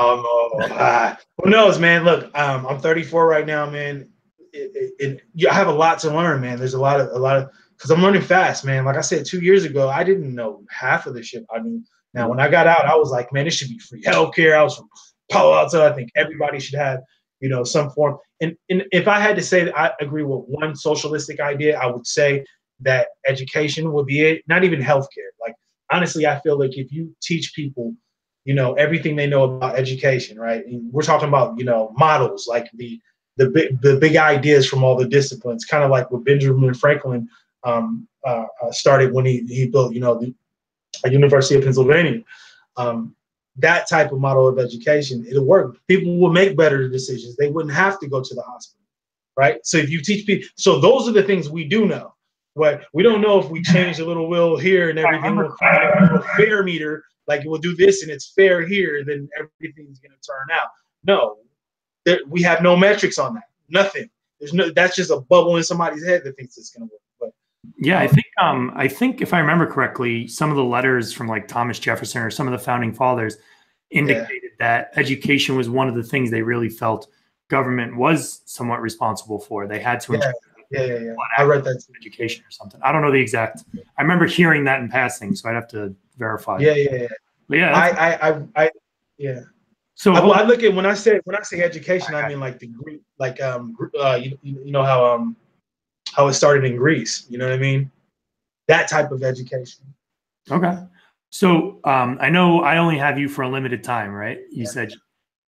Who knows, man? Look, I'm 34 right now, man. I have a lot to learn, man. There's a lot of because I'm learning fast, man. Like I said, 2 years ago, I didn't know half of the shit I knew. Now, when I got out, I was like, man, it should be free healthcare. I was from Palo Alto. I think everybody should have, some form. And if I had to say that I agree with one socialistic idea, I would say that education would be it. Not even healthcare. Like, honestly, I feel like if you teach people, everything they know about education, right? And we're talking about, models, like the big ideas from all the disciplines, kind of like what Benjamin Franklin started when he built, the University of Pennsylvania. that type of model of education, it'll work. People will make better decisions. They wouldn't have to go to the hospital, right? So if you teach people, so those are the things we do know. What we don't know if we change a little will here and everything will a fair meter, like we'll do this and it's fair here, then everything's going to turn out. No, we have no metrics on that. Nothing. There's no. That's just a bubble in somebody's head that thinks it's going to work. But yeah, I think if I remember correctly, some of the letters from like Thomas Jefferson or some of the founding fathers indicated that education was one of the things they really felt government was somewhat responsible for. They had to. Yeah. I read that too. Education or something. I don't know the exact. I remember hearing that in passing, so I'd have to verify. Yeah. But yeah, yeah. So I look at when I say education, I mean like the Greek, like you know how it started in Greece. You know what I mean? That type of education. Okay. So I know I only have you for a limited time, right? You said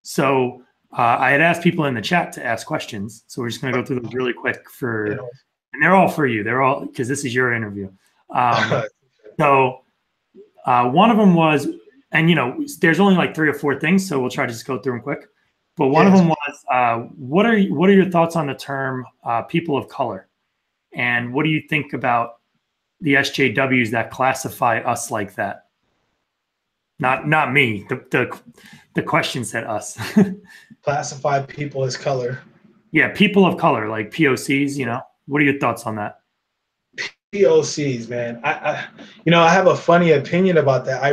so. I had asked people in the chat to ask questions, so we're just going to go through those really quick and they're all for you. They're all because this is your interview. So one of them was, and there's only like 3 or 4 things, so we'll try to just go through them quick. But one of them was, what are your thoughts on the term people of color, and what do you think about the SJWs that classify us like that? Not me. The question said us. Classify people as color. Yeah, people of color, like POCs. What are your thoughts on that? POCs, man. I have a funny opinion about that.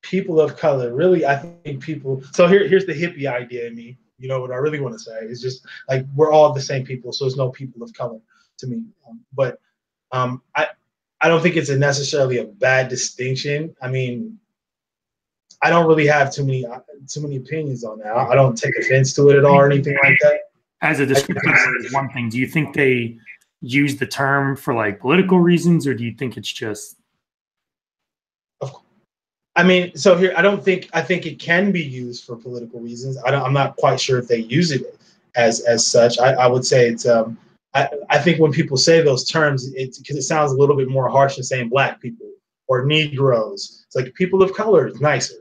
People of color, really, I think people. So here's the hippie idea in me. What I really want to say is just like we're all the same people, so there's no people of color to me. But I don't think it's necessarily a bad distinction. I mean, I don't really have too many opinions on that. I don't take offense to it at all or anything like that. As a descriptive word is one thing. Do you think they use the term for like political reasons, or do you think it's just? I mean, so here I think it can be used for political reasons. I'm not quite sure if they use it as such. I would say it's I think when people say those terms, it's because it sounds a little bit more harsh than saying black people or Negroes. It's like people of color is nicer.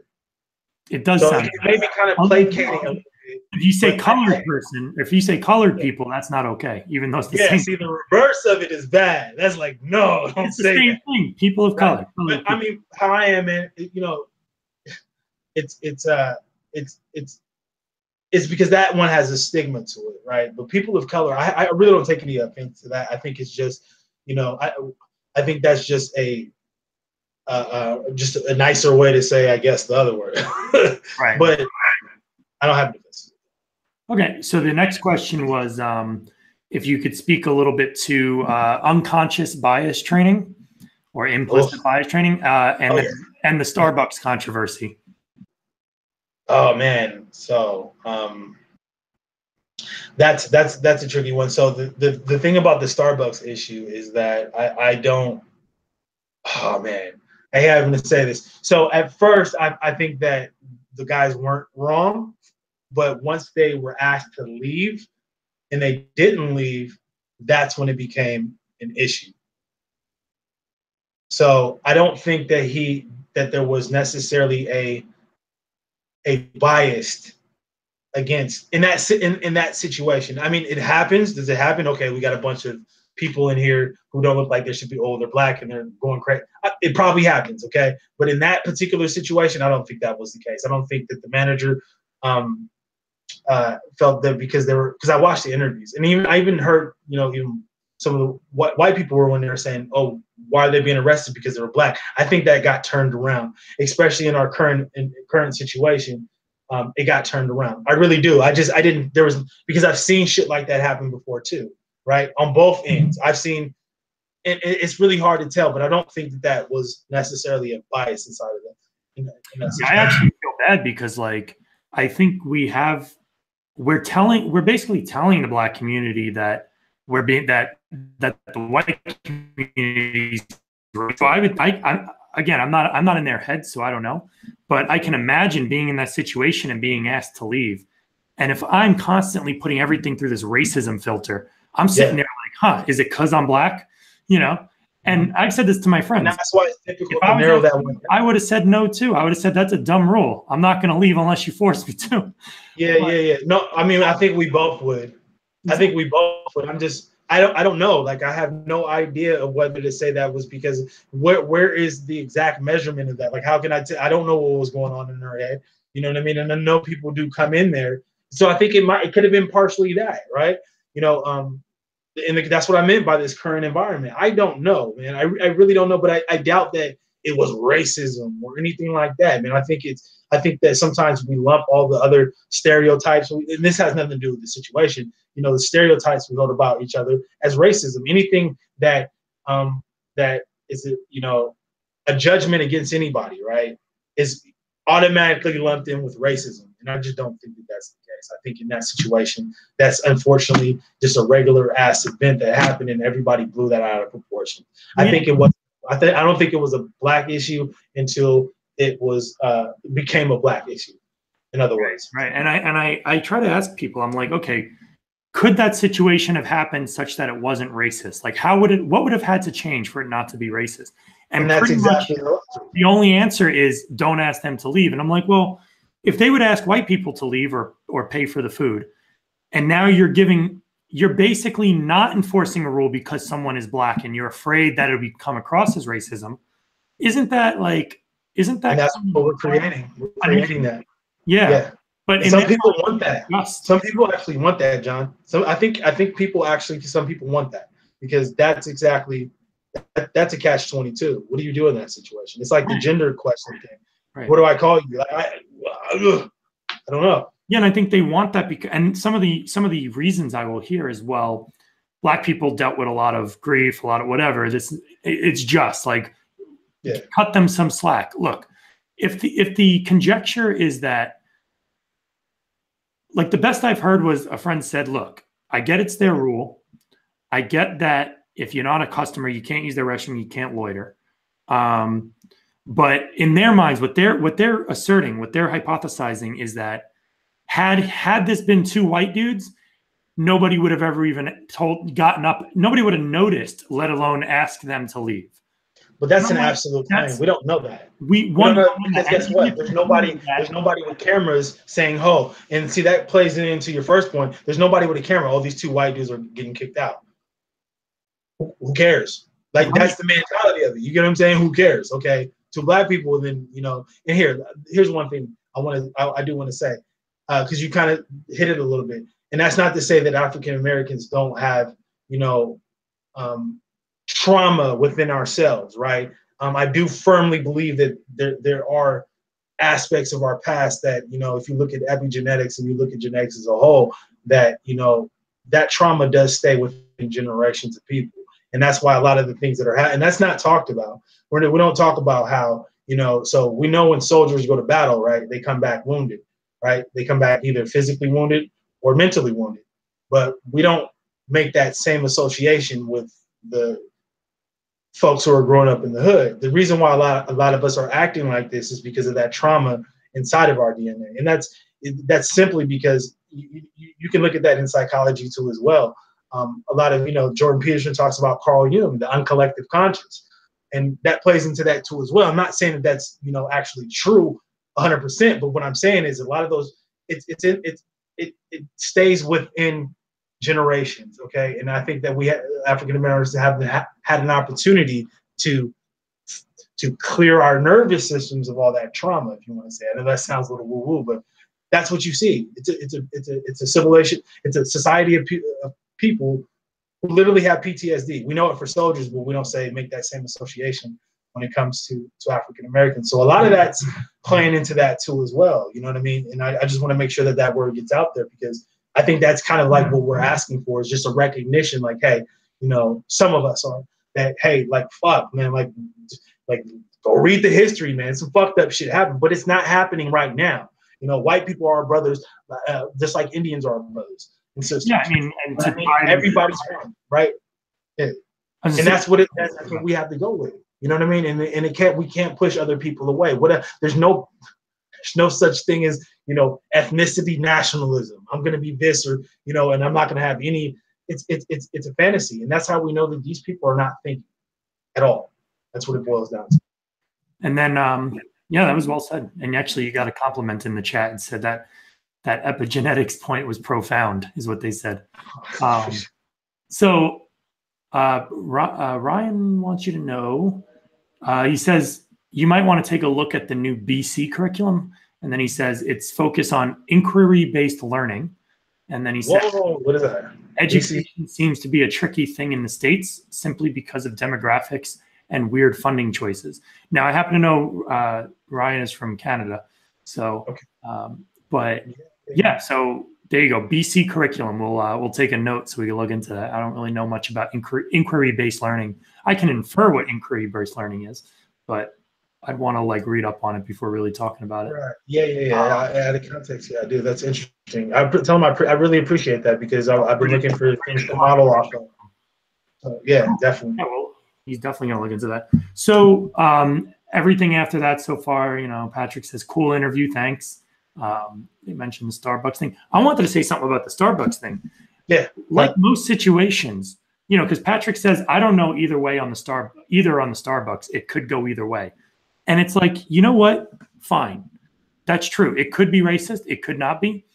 It does so sound maybe kind of placating a little bit. If you say colored person, if you say colored people, that's not okay, even though it's the same. See, the reverse of it is bad. That's like, no, don't say the same thing. People of color. But I mean, how I am, man, it's because that one has a stigma to it, right? But people of color, I really don't take any offense to that. I think it's just, I think that's just a nicer way to say, I guess, the other word. Right. But I don't have defense. Okay, so the next question was if you could speak a little bit to unconscious bias training or implicit bias training and the Starbucks controversy. Oh man, so that's a tricky one. So the thing about the Starbucks issue is that I don't. Oh man, I hate having to say this. So at first, I think that the guys weren't wrong, but once they were asked to leave and they didn't leave, that's when it became an issue. So I don't think that there was necessarily a bias against in that situation. I mean, it happens. Does it happen? Okay, we got a bunch of people in here who don't look like they should be. Oh, they're black and they're going crazy. It probably happens. Okay, but in that particular situation, I don't think that was the case. I don't think that the manager felt that because I watched the interviews and I even heard even some of the white people were when they were saying, "Oh, why are they being arrested because they were black?" I think that got turned around, especially in our current situation. It got turned around. I really do. Because I've seen shit like that happen before too, right? On both ends, I've seen, and it's really hard to tell, but I don't think that was necessarily a bias inside of it. I actually feel bad because I think we're basically telling the black community that that the white community. So I'm not in their head, so I don't know, but I can imagine being in that situation and being asked to leave. And if I'm constantly putting everything through this racism filter, I'm sitting there like, is it because I'm black? And And I've said this to my friends. And that's why it's difficult to narrow that one. I would have said no too. I would have said that's a dumb rule. I'm not going to leave unless you force me to. Yeah. No, I mean, I think we both would. I don't know. Like, I have no idea of whether to say that was because where is the exact measurement of that? Like, how can I don't know what was going on in her head. You know what I mean? And I know people do come in there. So I think it could have been partially that, right? You know, and that's what I meant by this current environment. I don't know, man. I really don't know, but I doubt that it was racism or anything like that, man. I think that sometimes we lump all the other stereotypes, and this has nothing to do with the situation. You know, the stereotypes we hold about each other as racism. Anything that that is, you know, a judgment against anybody, right, is automatically lumped in with racism. And I just don't think that that's the case. I think in that situation, that's unfortunately just a regular ass event that happened, and everybody blew that out of proportion. Yeah. I don't think it was a black issue until it was became a black issue. In other words, right. And I try to ask people. I'm like, okay, could that situation have happened such that it wasn't racist? Like, what would have had to change for it not to be racist? And that's exactly the only answer is don't ask them to leave. And I'm like, well, if they would ask white people to leave or pay for the food, and now you're basically not enforcing a rule because someone is black and you're afraid that it'll come across as racism. Isn't that? And that's what we're creating. We're creating that. Yeah. But some people want that. Some people actually want that, John. So I think some people want that because that's exactly that's a catch-22. What do you do in that situation? It's like the gender question thing. Right. What do I call you? Like, I don't know. Yeah, and I think they want that because, and some of the reasons I will hear as well, black people dealt with a lot of grief, a lot of whatever. It's just like cut them some slack. Look, if the conjecture is that, like, the best I've heard was a friend said, look, I get it's their rule. I get that if you're not a customer, you can't use their restroom, you can't loiter. But in their minds, what they're asserting, what they're hypothesizing is that had this been two white dudes, nobody would have ever even gotten up. Nobody would have noticed, let alone ask them to leave. But that's an absolute claim. We don't know that. We don't know, because guess what? There's nobody with cameras saying, "Oh," and see that plays into your first point. There's nobody with a camera. All these two white dudes are getting kicked out. Who cares? Like, that's the mentality of it. You get what I'm saying? Who cares? Okay. To black people, then, you know, and here's one thing I do want to say, because you kind of hit it a little bit, and that's not to say that African Americans don't have, you know, trauma within ourselves, right? I do firmly believe that there are aspects of our past that, you know, if you look at epigenetics and you look at genetics as a whole, that, you know, that trauma does stay within generations of people. And that's why a lot of the things that are and that's not talked about. We don't talk about how, you know, so we know when soldiers go to battle, right, they come back wounded, right? They come back either physically wounded or mentally wounded. But we don't make that same association with the folks who are growing up in the hood. The reason why a lot of us are acting like this is because of that trauma inside of our DNA. And that's simply because you can look at that in psychology too as well. A lot of, you know, Jordan Peterson talks about Carl Jung, the uncollective conscience, and that plays into that too as well. I'm not saying that that's, you know, actually true 100%, but what I'm saying is a lot of those, it stays within generations, okay? And I think that we African Americans have had an opportunity to clear our nervous systems of all that trauma, if you want to say it. I know that sounds a little woo-woo, but that's what you see. It's a civilization. It's a society of people who literally have PTSD. We know it for soldiers, but we don't make that same association when it comes to African Americans. So a lot of that's playing into that too as well. You know what I mean? And I just want to make sure that word gets out there, because I think that's kind of like what we're asking for, is just a recognition, like, hey, you know, some of us are that, hey, like, fuck, man, like go read the history, man. Some fucked up shit happened, but it's not happening right now. You know, white people are our brothers, just like Indians are our brothers and sisters. Yeah, I mean, everybody's wrong, right? Yeah. And that's what we have to go with. You know what I mean? And we can't push other people away. There's no such thing as, you know, ethnicity nationalism. I'm going to be this, or, you know, and I'm not going to have any. It's a fantasy, and that's how we know that these people are not thinking at all. That's what it boils down to. And then, yeah, that was well said. And actually, you got a compliment in the chat and said that epigenetics point was profound, is what they said. So Ryan wants you to know, he says, you might want to take a look at the new BC curriculum. And then he says it's focused on inquiry-based learning. And then he says, what is that? Education seems to be a tricky thing in the States simply because of demographics and weird funding choices. Now, I happen to know Ryan is from Canada. So, okay. But yeah, so there you go. BC curriculum. We'll take a note so we can look into that. I don't really know much about inquiry-based learning. I can infer what inquiry-based learning is, but I'd want to like read up on it before really talking about it. Right. Yeah. Out of context, yeah, I do. That's interesting. I tell him I really appreciate that because I've been looking for things to model off of. So, yeah, definitely. Yeah, well, he's definitely going to look into that. So everything after that so far, Patrick says, cool interview, thanks. They mentioned the Starbucks thing. I wanted to say something about the Starbucks thing. Yeah. Like most situations, because Patrick says, I don't know either way on the Starbucks. It could go either way. And it's like, you know what? Fine. That's true. It could be racist. It could not be.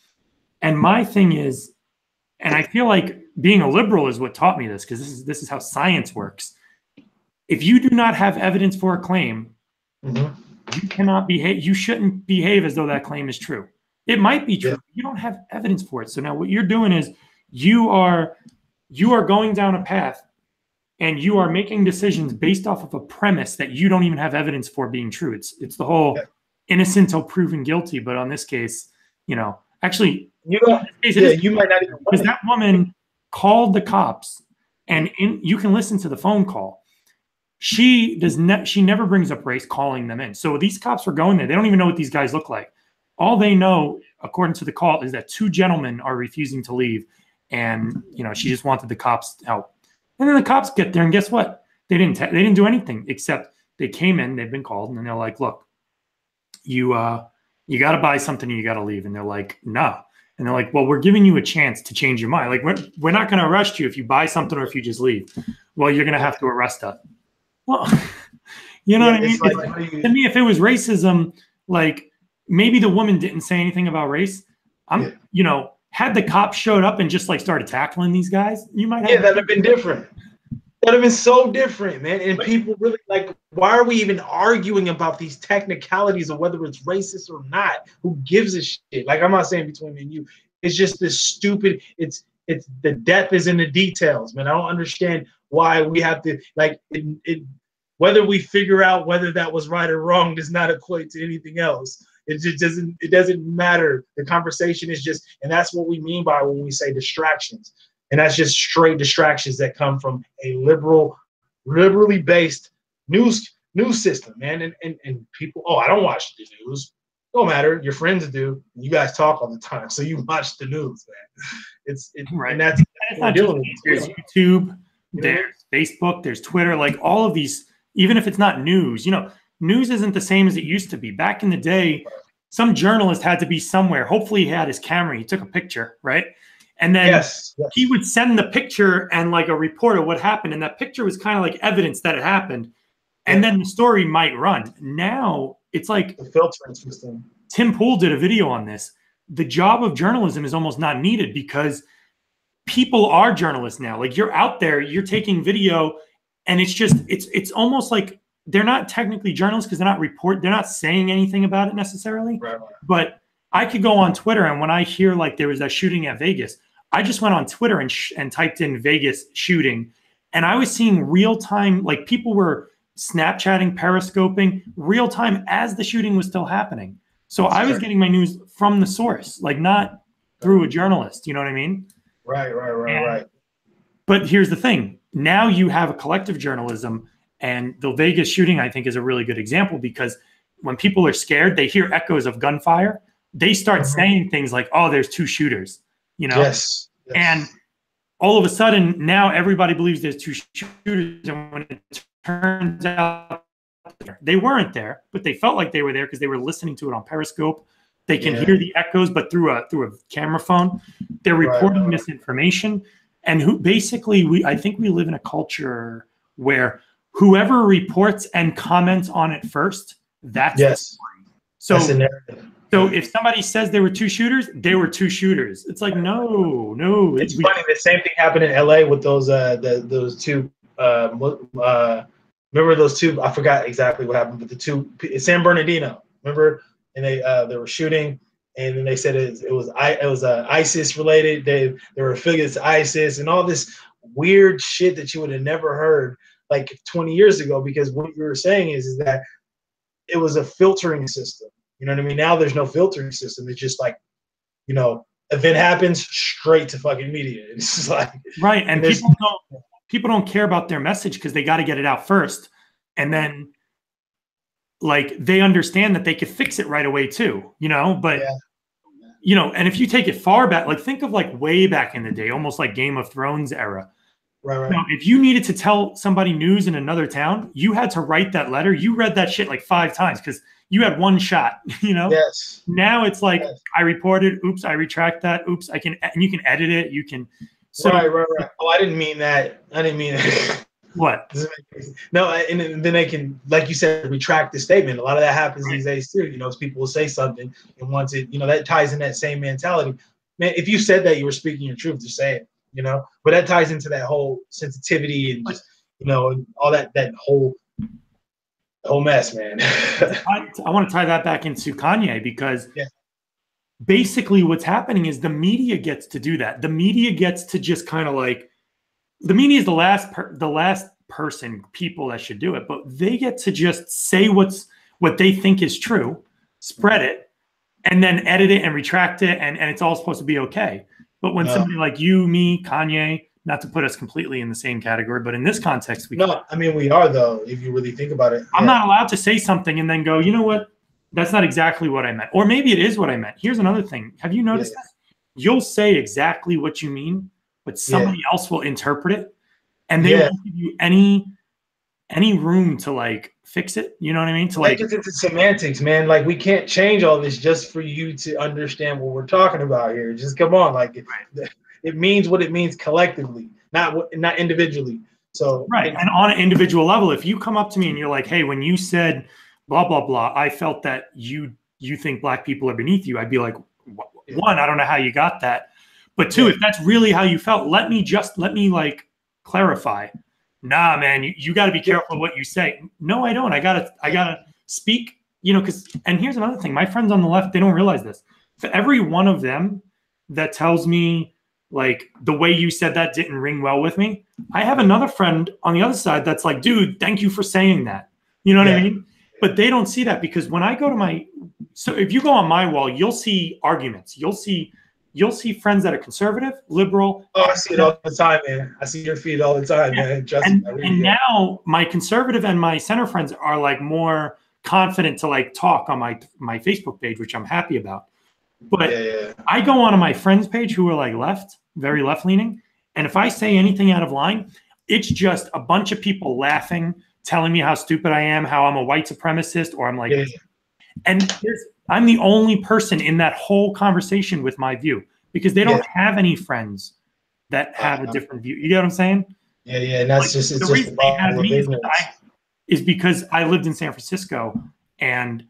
And my thing is, and I feel like being a liberal is what taught me this, because this is how science works. If you do not have evidence for a claim, you cannot behave. You shouldn't behave as though that claim is true. It might be true. Yeah. You don't have evidence for it. So now what you're doing is you are going down a path and you are making decisions based off of a premise that you don't even have evidence for being true. It's the whole innocent till proven guilty. But on this case, actually, you might not even, because that woman called the cops, and you can listen to the phone call. She never brings up race calling them in. So these cops were going there. They don't even know what these guys look like. All they know, according to the call, is that two gentlemen are refusing to leave. And, she just wanted the cops to help. And then the cops get there, and guess what? They didn't do anything except they came in, they've been called, and they're like, look, you got to buy something and you got to leave. And they're like, no. And they're like, well, we're giving you a chance to change your mind. Like, we're not going to arrest you if you buy something or if you just leave. Well, you're going to have to arrest us. Well, what I mean? To me, if it was racism, like maybe the woman didn't say anything about race. Had the cops showed up and just like started tackling these guys, you might have. That'd have been different. That'd have been so different, man. And people really like, why are we even arguing about these technicalities of whether it's racist or not? Who gives a shit? Like, I'm not saying between me and you. It's just this stupid. It's the depth is in the details, man. I don't understand why we have to like whether we figure out whether that was right or wrong does not equate to anything else. It just doesn't matter. The conversation is just, and that's what we mean by when we say distractions. And that's just straight distractions that come from a liberally based news system, man. And people, I don't watch the news. Don't matter. Your friends do. You guys talk all the time, so you watch the news, man. It's right. And that's not just, there's YouTube, there's Facebook, there's Twitter, like all of these. Even if it's not news, news isn't the same as it used to be. Back in the day, some journalist had to be somewhere. Hopefully he had his camera. He took a picture, right? And then he would send the picture and like a report of what happened. And that picture was kind of like evidence that it happened. And then the story might run. Now it's like the filtering system. Tim Pool did a video on this. The job of journalism is almost not needed because people are journalists now. Like you're out there, you're taking video, and it's almost like they're not technically journalists because they're not saying anything about it necessarily. Right. But I could go on Twitter, and when I hear like there was that shooting at Vegas, I just went on Twitter and typed in Vegas shooting, and I was seeing real time, like people were Snapchatting, periscoping real time as the shooting was still happening. So I was getting my news from the source, like not through a journalist. You know what I mean? Right. But here's the thing. Now you have a collective journalism, and the Vegas shooting, I think, is a really good example because when people are scared, they hear echoes of gunfire. They start saying things like, oh, there's two shooters, Yes. And all of a sudden, now everybody believes there's two shooters. And when it turns out they weren't there, but they felt like they were there because they were listening to it on Periscope. They can hear the echoes, but through a camera phone. They're reporting misinformation. And I think we live in a culture where whoever reports and comments on it first, that's the story. So, that's the narrative. So if somebody says there were two shooters, there were two shooters. It's like, no. It's funny. The same thing happened in LA with those two. Remember those two? I forgot exactly what happened, but the two San Bernardino. Remember, and they were shooting, and then they said it was ISIS related. They were affiliates to ISIS and all this weird shit that you would have never heard like 20 years ago. Because what you were saying is that it was a filtering system. You know what I mean? Now there's no filtering system. It's just like, event happens, straight to fucking media. It's just like right. And people don't care about their message because they got to get it out first, and then like they understand that they could fix it right away too. But and if you take it far back, like think of like way back in the day, almost like Game of Thrones era. Right. If you needed to tell somebody news in another town, you had to write that letter. You read that shit like 5 times because you had one shot, Yes. Now it's like, I reported, oops, I retract that. Oops, and you can edit it. You can. So, right. Oh, I didn't mean that. What? No, and then they can, like you said, retract the statement. A lot of that happens these days too. People will say something, and once it, that ties in that same mentality. Man, if you said that you were speaking your truth, just say it. But that ties into that whole sensitivity and just, and all that whole mess, man. I want to tie that back into Kanye because basically what's happening is the media gets to do that. The media gets to just kind of like, the media is the last people that should do it, but they get to just say what they think is true, spread it, and then edit it and retract it, and it's all supposed to be okay. But when somebody like you, me, Kanye, not to put us completely in the same category, but in this context, we are though, if you really think about it. I'm not allowed to say something and then go, you know what? That's not exactly what I meant. Or maybe it is what I meant. Here's another thing. Have you noticed that? You'll say exactly what you mean, but somebody else will interpret it, and they won't give you any room to like fix it. You know what I mean? To like it's semantics, man. Like we can't change all this just for you to understand what we're talking about here. Just come on, like it means what it means collectively, not individually. So right, and on an individual level, if you come up to me and you're like, "Hey, when you said blah blah blah, I felt that you think black people are beneath you," I'd be like, one, I don't know how you got that, but two, if that's really how you felt, let me like clarify. Nah, man, you got to be careful what you say. No, I don't. I gotta speak. Because and here's another thing. My friends on the left, they don't realize this. For every one of them that tells me like the way you said that didn't ring well with me, I have another friend on the other side that's like, dude, thank you for saying that. You know what I mean? But they don't see that because when I go to so if you go on my wall, you'll see arguments. You'll see friends that are conservative, liberal. Oh, I see it all the time, man. I see your feed all the time, man. And now my conservative and my center friends are like more confident to like talk on my Facebook page, which I'm happy about. But I go onto my friends page who are like left, very left leaning. And if I say anything out of line, it's just a bunch of people laughing, telling me how stupid I am, how I'm a white supremacist, or I'm like, and I'm the only person in that whole conversation with my view because they don't have any friends that have a different view. You get what I'm saying? Yeah. And that's like, just, the reason they have me is because I lived in San Francisco and,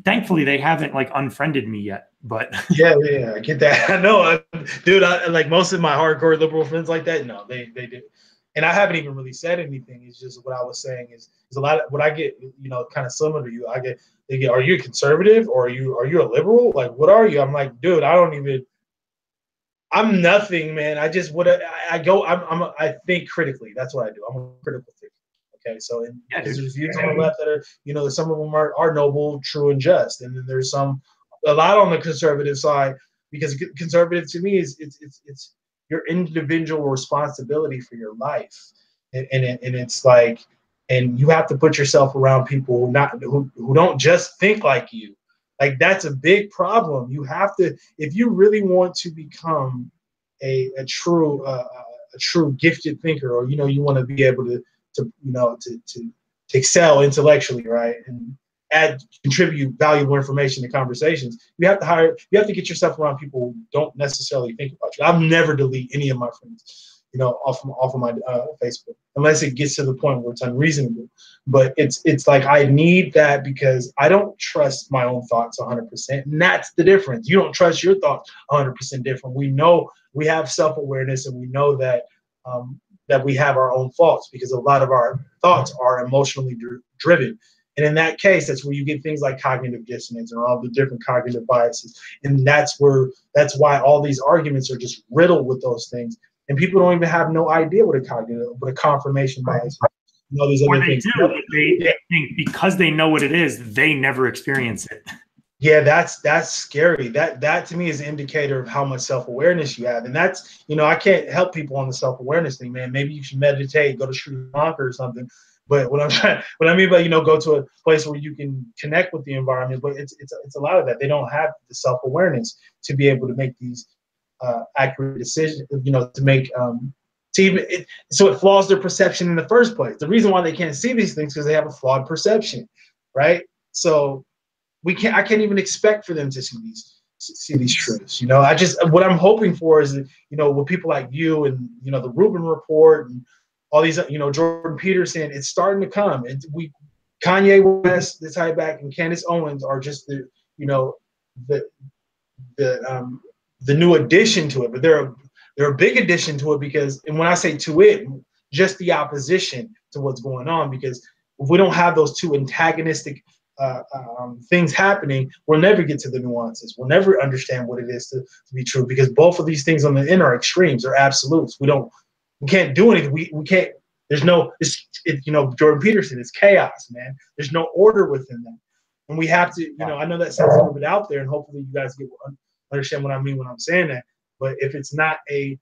thankfully they haven't like unfriended me yet, but yeah, I get that. I know, dude, I like most of my hardcore liberal friends like that. No, they do. And I haven't even really said anything. It's just what I was saying is a lot of what I get, kind of similar to you. They get, are you a conservative or are you a liberal? Like, what are you? I'm like, dude, I'm nothing, man. I just I think critically. That's what I do. I'm a critical thinker. Okay, so because there's views on the left that are, some of them are noble, true, and just, and then there's a lot on the conservative side because conservative to me is it's your individual responsibility for your life, and it's like, and you have to put yourself around people who don't just think like you. Like that's a big problem. You have to, if you really want to become a true gifted thinker, or you want to be able to excel intellectually, right, and contribute valuable information to conversations, you have to get yourself around people who don't necessarily think about you. I'll never delete any of my friends. off of my Facebook, unless it gets to the point where it's unreasonable. But it's like I need that because I don't trust my own thoughts 100%, and that's the difference. You don't trust your thoughts 100% different. We know we have self-awareness, and we know that that we have our own faults because a lot of our thoughts are emotionally driven. And in that case, that's where you get things like cognitive dissonance and all the different cognitive biases. And that's why all these arguments are just riddled with those things. And people don't even have no idea what a confirmation bias is. All these other things. They think because they know what it is, they never experience it. Yeah, that's scary. That to me is an indicator of how much self-awareness you have. And that's, I can't help people on the self-awareness thing, man. Maybe you should meditate, go to Sri Lanka or something. But what I mean by, go to a place where you can connect with the environment, but it's a lot of that. They don't have the self-awareness to be able to make these accurate decisions, to make so it flaws their perception in the first place. The reason why they can't see these things because they have a flawed perception, right? So I can't even expect for them to see these truths. What I'm hoping for is, with people like you and the Rubin Report and all these, Jordan Peterson, it's starting to come. Kanye West, the type back, and Candace Owens are just the new addition to it, but they're a big addition to it because, and when I say to it, just the opposition to what's going on, because if we don't have those two antagonistic things happening, we'll never get to the nuances. We'll never understand what it is to be true, because both of these things on the end are extremes, they're absolutes. We can't do anything. We can't. There's no. Jordan Peterson. It's chaos, man. There's no order within that, and we have to. I know that sounds a little bit out there, and hopefully you guys understand what I mean when I'm saying that. But if it's not a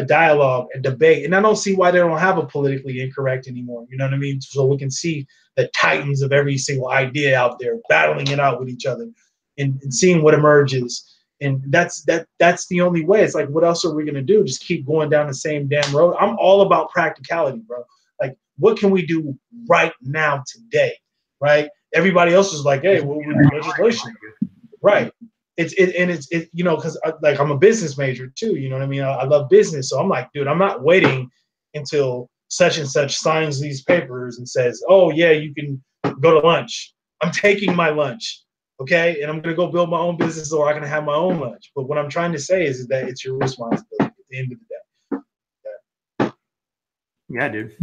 dialogue, a debate, and I don't see why they don't have a politically incorrect anymore. You know what I mean? So we can see the titans of every single idea out there battling it out with each other, and seeing what emerges. And that's the only way. It's like, what else are we gonna do? Just keep going down the same damn road? I'm all about practicality, bro. Like, what can we do right now, today? Right? Everybody else is like, hey, well, we do legislation, right? It's because like I'm a business major too. You know what I mean? I love business, so I'm like, dude, I'm not waiting until such and such signs these papers and says, oh yeah, you can go to lunch. I'm taking my lunch. Okay, and I'm gonna go build my own business, or I'm gonna have my own lunch. But what I'm trying to say is that it's your responsibility at the end of the day. Yeah, dude.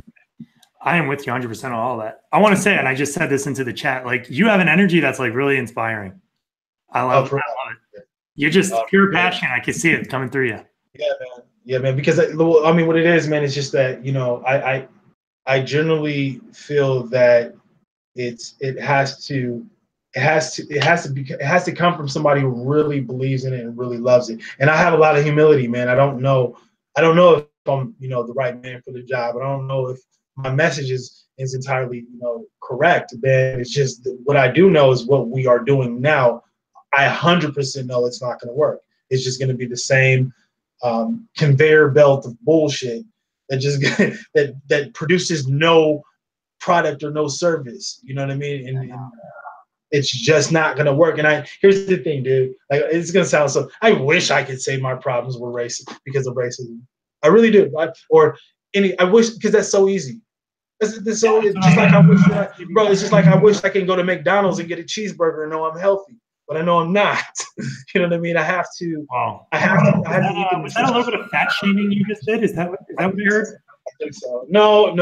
I am with you 100% on all that. I want to say, and I just said this into the chat, like, you have an energy that's like really inspiring. I love it. You're just pure passion. I can see it coming through you. Yeah, man. Because I mean, what it is, man, is just that I generally feel that it has to come from somebody who really believes in it and really loves it. And I have a lot of humility, man. I don't know if I'm, the right man for the job. I don't know if my message is entirely, correct. But it's just what I do know is what we are doing now. I 100% know it's not going to work. It's just going to be the same conveyor belt of bullshit that just that produces no product or no service. You know what I mean? And it's just not gonna work. And here's the thing, dude. Like, it's gonna sound so. I wish I could say my problems were racist because of racism. I really do. I wish, because that's so easy. It's just like I wish, bro. It's just like I wish I can go to McDonald's and get a cheeseburger and know I'm healthy, but I know I'm not. You know what I mean? I have to. Wow. I have to eat. Was that a little bit of fat shaming you just did? Is that what you heard? I think so. No,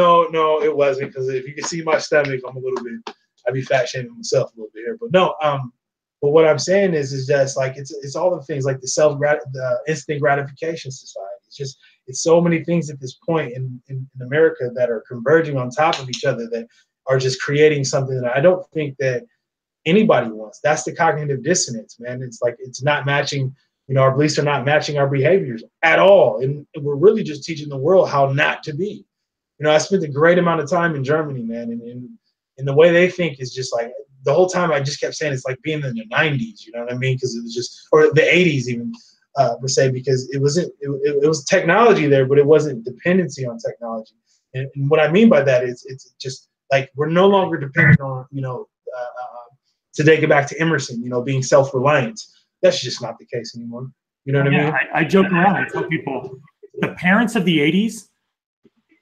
it wasn't, because if you can see my stomach, I'm a little bit. I'd be fat shaming myself a little bit here, but no. But what I'm saying is just like it's all the things like the instant gratification society. It's so many things at this point in America that are converging on top of each other that are just creating something that I don't think that anybody wants. That's the cognitive dissonance, man. It's like it's not matching. Our beliefs are not matching our behaviors at all, and we're really just teaching the world how not to be. I spent a great amount of time in Germany, man, and the way they think is just like the whole time I just kept saying it's like being in the 90s, you know what I mean? Because it was just, or the 80s even, per se, because it was technology there, but it wasn't dependency on technology. And what I mean by that is it's just like we're no longer dependent on, to take it back to Emerson, being self-reliant. That's just not the case anymore. You know what I mean? I joke around. I tell people the parents of the 80s,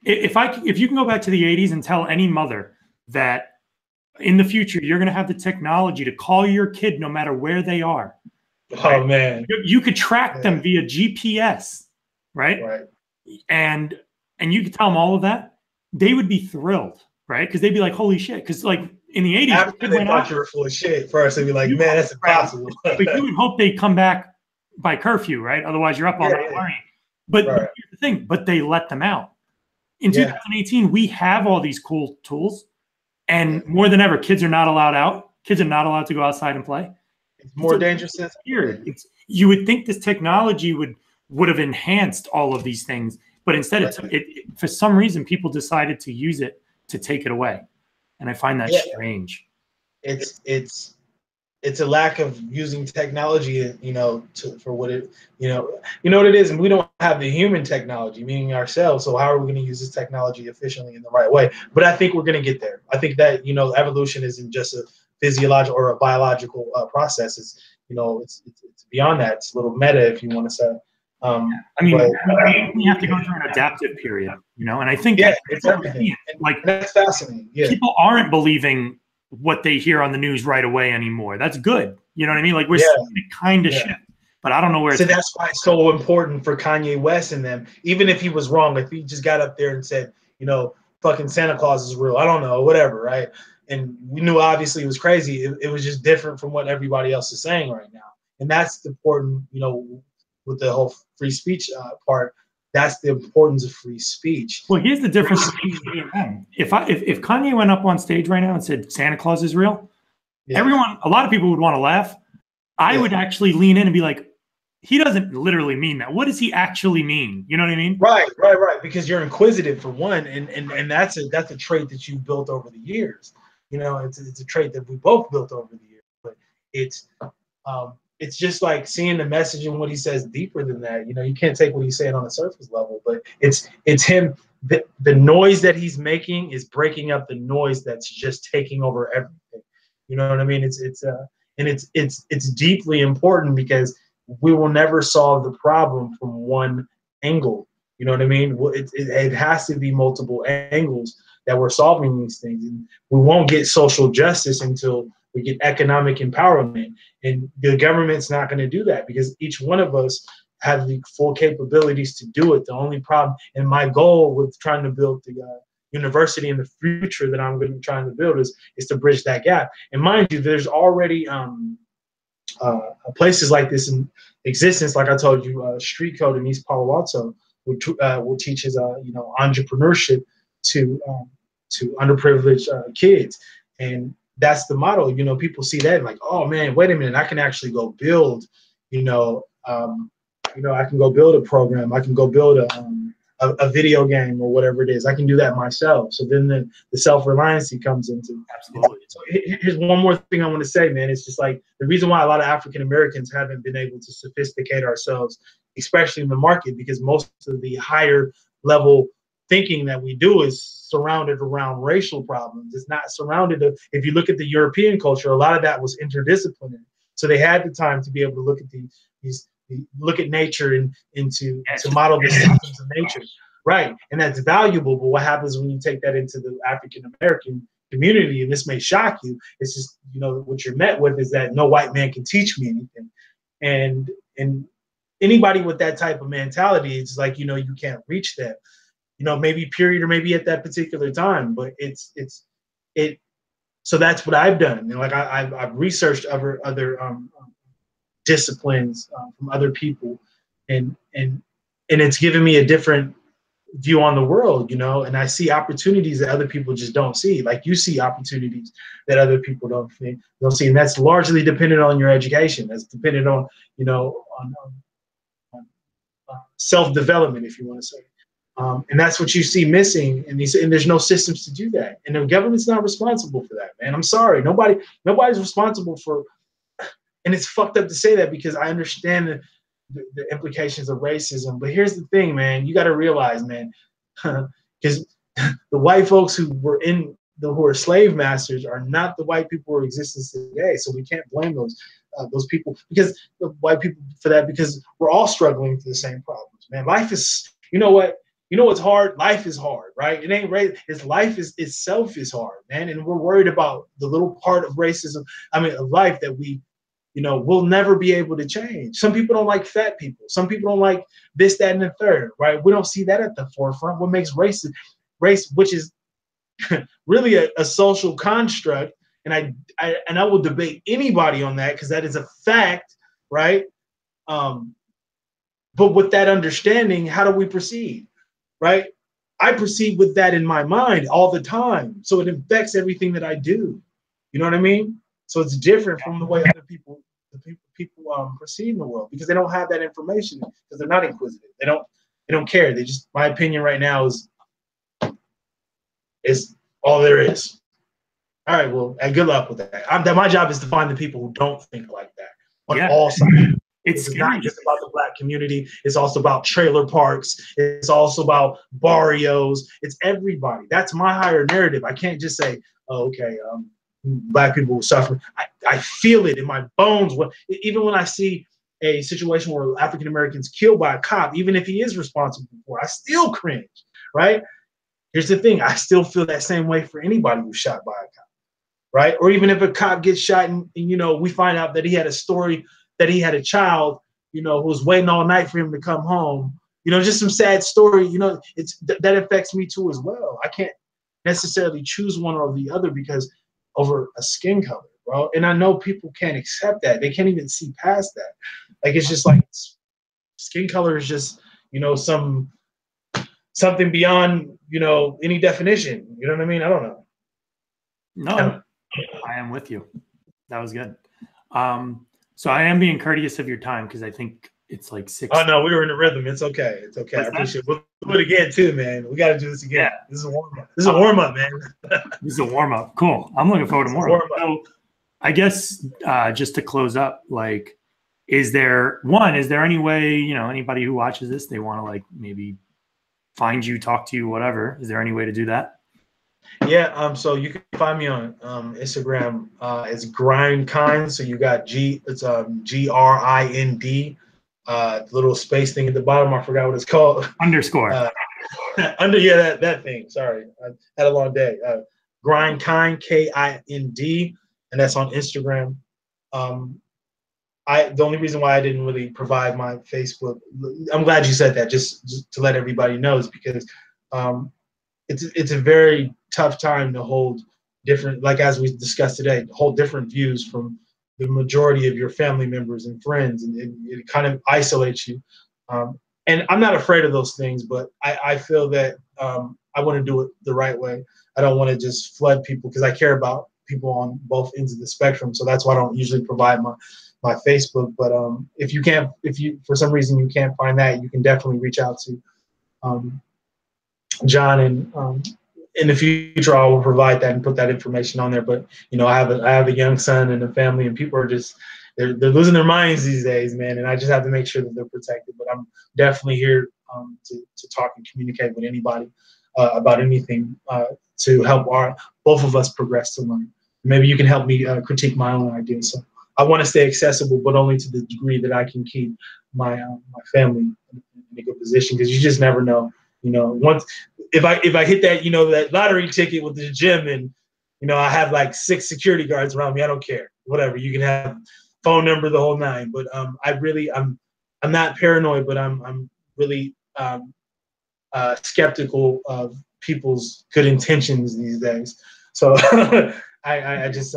if you can go back to the 80s and tell any mother that in the future you're going to have the technology to call your kid no matter where they are. Right? Oh man, you could track them via GPS, right? Right. And you could tell them all of that, they would be thrilled, right? Because they'd be like, "Holy shit!" Because like in the 80s, after they thought you were full of shit, first they'd be like, "Man, that's impossible." Right. But you would hope they'd come back by curfew, right? Otherwise, you're up all night worrying. But here's the thing: but they let them out. In 2018, we have all these cool tools, and more than ever, kids are not allowed out. Kids are not allowed to go outside and play. It's more dangerous than here. You would think this technology would have enhanced all of these things, but instead, it for some reason people decided to use it to take it away, and I find that strange. It's a lack of using technology, for what it, what it is, and we don't have the human technology, meaning ourselves. So how are we going to use this technology efficiently in the right way? But I think we're going to get there. I think that evolution isn't just a physiological or a biological process. It's it's beyond that. It's a little meta, if you want to say. We have to go through an adaptive period, and I think it's everything. Like that's fascinating. Yeah, people aren't believing what they hear on the news right away anymore. That's good. You know what I mean? Like we're seeing it kind of shift, but I don't know where. So that's why it's so important for Kanye West and them. Even if he was wrong, if he just got up there and said, fucking Santa Claus is real, I don't know, whatever, right? And we knew obviously it was crazy. It was just different from what everybody else is saying right now, and that's important. With the whole free speech part. That's the importance of free speech. Well, here's the difference between me and them. If Kanye went up on stage right now and said Santa Claus is real, a lot of people would want to laugh. I would actually lean in and be like, he doesn't literally mean that. What does he actually mean? You know what I mean? Right. Because you're inquisitive for one, and that's a trait that you've built over the years. It's a trait that we both built over the years. But it's just like seeing the message and what he says deeper than that. You can't take what he's saying on the surface level, but it's him. The noise that he's making is breaking up the noise that's just taking over everything. You know what I mean? It's deeply important because we will never solve the problem from one angle. You know what I mean? It has to be multiple angles that we're solving these things, and we won't get social justice until we get economic empowerment, and the government's not going to do that because each one of us have the full capabilities to do it. The only problem, and my goal with trying to build the university in the future that I'm going to be trying to build is to bridge that gap. And mind you, there's already places like this in existence. Like I told you, Street Code in East Palo Alto will teaches entrepreneurship to underprivileged kids, and that's the model. People see that and like, oh man, wait a minute, I can actually go build, I can go build a program, I can go build a video game or whatever it is. I can do that myself. So then the self-reliancy comes into. Absolutely. So here's one more thing I want to say, man. It's just like the reason why a lot of African Americans haven't been able to sophisticate ourselves, especially in the market, because most of the higher level thinking that we do is surrounded around racial problems. It's not surrounded. If you look at the European culture, a lot of that was interdisciplinary. So they had the time to be able to look at look at nature and to model the systems of nature, right? And that's valuable. But what happens when you take that into the African American community, and this may shock you, it's just what you're met with is that no white man can teach me anything, and anybody with that type of mentality, it's like you can't reach them. Maybe period or maybe at that particular time, but so that's what I've done. Like I've researched other disciplines from other people, and it's given me a different view on the world, and I see opportunities that other people just don't see. Like you see opportunities that other people don't see, and that's largely dependent on your education. That's dependent on on self-development, if you want to say. And that's what you see missing, and there's no systems to do that, and the government's not responsible for that, man. I'm sorry, nobody's responsible for, and it's fucked up to say that because I understand the implications of racism, but here's the thing, man. You got to realize, man, because the white folks who are slave masters are not the white people who are in existence today, so we can't blame those people because the white people for that, because we're all struggling with the same problems, man. Life is You know what? You know what's hard? Life is hard, right? It ain't race. It's life is itself is hard, man. And we're worried about the little part of racism. I mean, of life that we, we'll never be able to change. Some people don't like fat people. Some people don't like this, that, and the third, right? We don't see that at the forefront. What makes race, which is really a social construct, and I will debate anybody on that because that is a fact, right? But with that understanding, how do we proceed? Right? I proceed with that in my mind all the time. So it affects everything that I do. You know what I mean? So it's different from the way other people proceed in the world because they don't have that information because they're not inquisitive. They don't care. They just, my opinion right now is all there is. All right, well, and good luck with that. My job is to find the people who don't think like that on all sides. It's not just about the Black community. It's also about trailer parks. It's also about barrios. It's everybody. That's my higher narrative. I can't just say, oh, okay, Black people will suffer. I feel it in my bones. Even when I see a situation where African Americans killed by a cop, even if he is responsible for it, I still cringe, right? Here's the thing. I still feel that same way for anybody who's shot by a cop, right? Or even if a cop gets shot and we find out that he had a story that he had a child, who was waiting all night for him to come home. Just some sad story. That affects me too as well. I can't necessarily choose one or the other because over a skin color, bro. And I know people can't accept that. They can't even see past that. Like it's just like skin color is just something beyond any definition. You know what I mean? I don't know. No, I am with you. That was good. So I am being courteous of your time because I think it's like 6. Oh no, we were in the rhythm. It's okay. It's okay. I appreciate it. We'll do it again too, man. We got to do this again. Yeah. This is a warm up. This is a warm up, man. This is a warm up. Cool. I'm looking forward to more. So I guess just to close up, like, is there any way, anybody who watches this, they want to like maybe find you, talk to you, whatever. Is there any way to do that? Yeah, so you can find me on Instagram. It's grindkind. So you got it's GRIND, little space thing at the bottom. I forgot what it's called. Underscore. That thing. Sorry, I had a long day. Grindkind, KIND, and that's on Instagram. The only reason why I didn't really provide my Facebook, I'm glad you said that, just to let everybody know, is because it's a very tough time to hold different, like as we discussed today, hold different views from the majority of your family members and friends, and it kind of isolates you. And I'm not afraid of those things, but I feel that I want to do it the right way. I don't want to just flood people because I care about people on both ends of the spectrum. So that's why I don't usually provide my Facebook. But if you for some reason you can't find that, you can definitely reach out to John, and in the future I will provide that and put that information on there. But I have a young son and a family, and people are just they're losing their minds these days, man. And I just have to make sure that they're protected. But I'm definitely here to talk and communicate with anybody about anything to help both of us progress to learn. Maybe you can help me critique my own ideas. So I want to stay accessible, but only to the degree that I can keep my family in a good position, because you just never know. Once if I hit that that lottery ticket with the gym, and I have like 6 security guards around me, I don't care. Whatever, you can have phone number, the whole nine. But I'm not paranoid, but I'm really skeptical of people's good intentions these days. So I just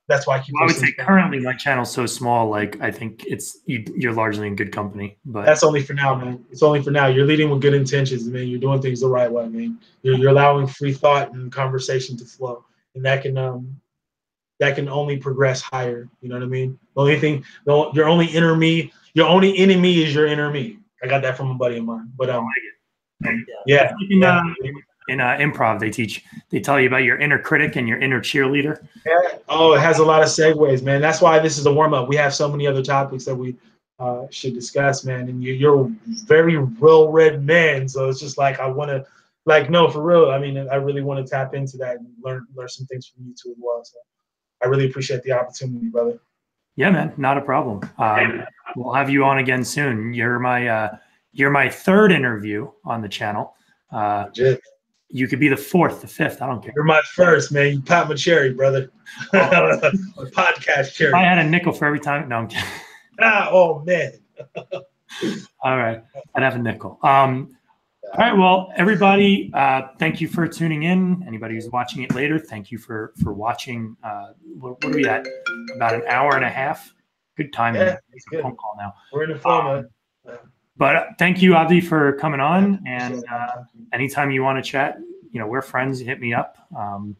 that's why I keep. I would say currently my channel's so small. Like I think you're largely in good company. But that's only for now, man. It's only for now. You're leading with good intentions, man. You're doing things the right way, man. You're allowing free thought and conversation to flow, and that can only progress higher. You know what I mean? The only thing, your only enemy is your inner me. I got that from a buddy of mine. But yeah. In improv, they tell you about your inner critic and your inner cheerleader. Yeah. Oh, it has a lot of segues, man. That's why this is a warm up. We have so many other topics that we should discuss, man. And you're a very well-read man, so it's just like I want to, no, for real. I mean, I really want to tap into that and learn some things from you too as well. So I really appreciate the opportunity, brother. Yeah, man, not a problem. We'll have you on again soon. You're You're my third interview on the channel. You could be the fourth, the fifth. I don't care. You're my first, man. You pop my cherry, brother. A podcast cherry. If I had a nickel for every time. No, I'm kidding. Oh, man. All right. I'd have a nickel. All right. Well, everybody, thank you for tuning in. Anybody who's watching it later, thank you for watching. What are we at? About an hour and a half. Good timing. Yeah, it's good. Phone call now. We're in the flow, man. But thank you, Abdi, for coming on. And anytime you want to chat, you know, we're friends. Hit me up.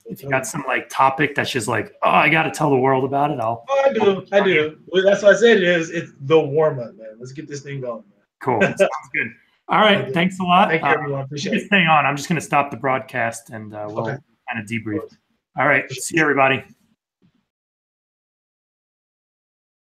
If you got some like topic that's just like, oh, I got to tell the world about it. I do. Well, that's why I said it's the warm up, man. Let's get this thing going, man. Cool. Sounds good. All right. Thanks a lot. Thank you, everyone. Appreciate it. Staying on. I'm just going to stop the broadcast and we'll kind of debrief. All right. See you, everybody.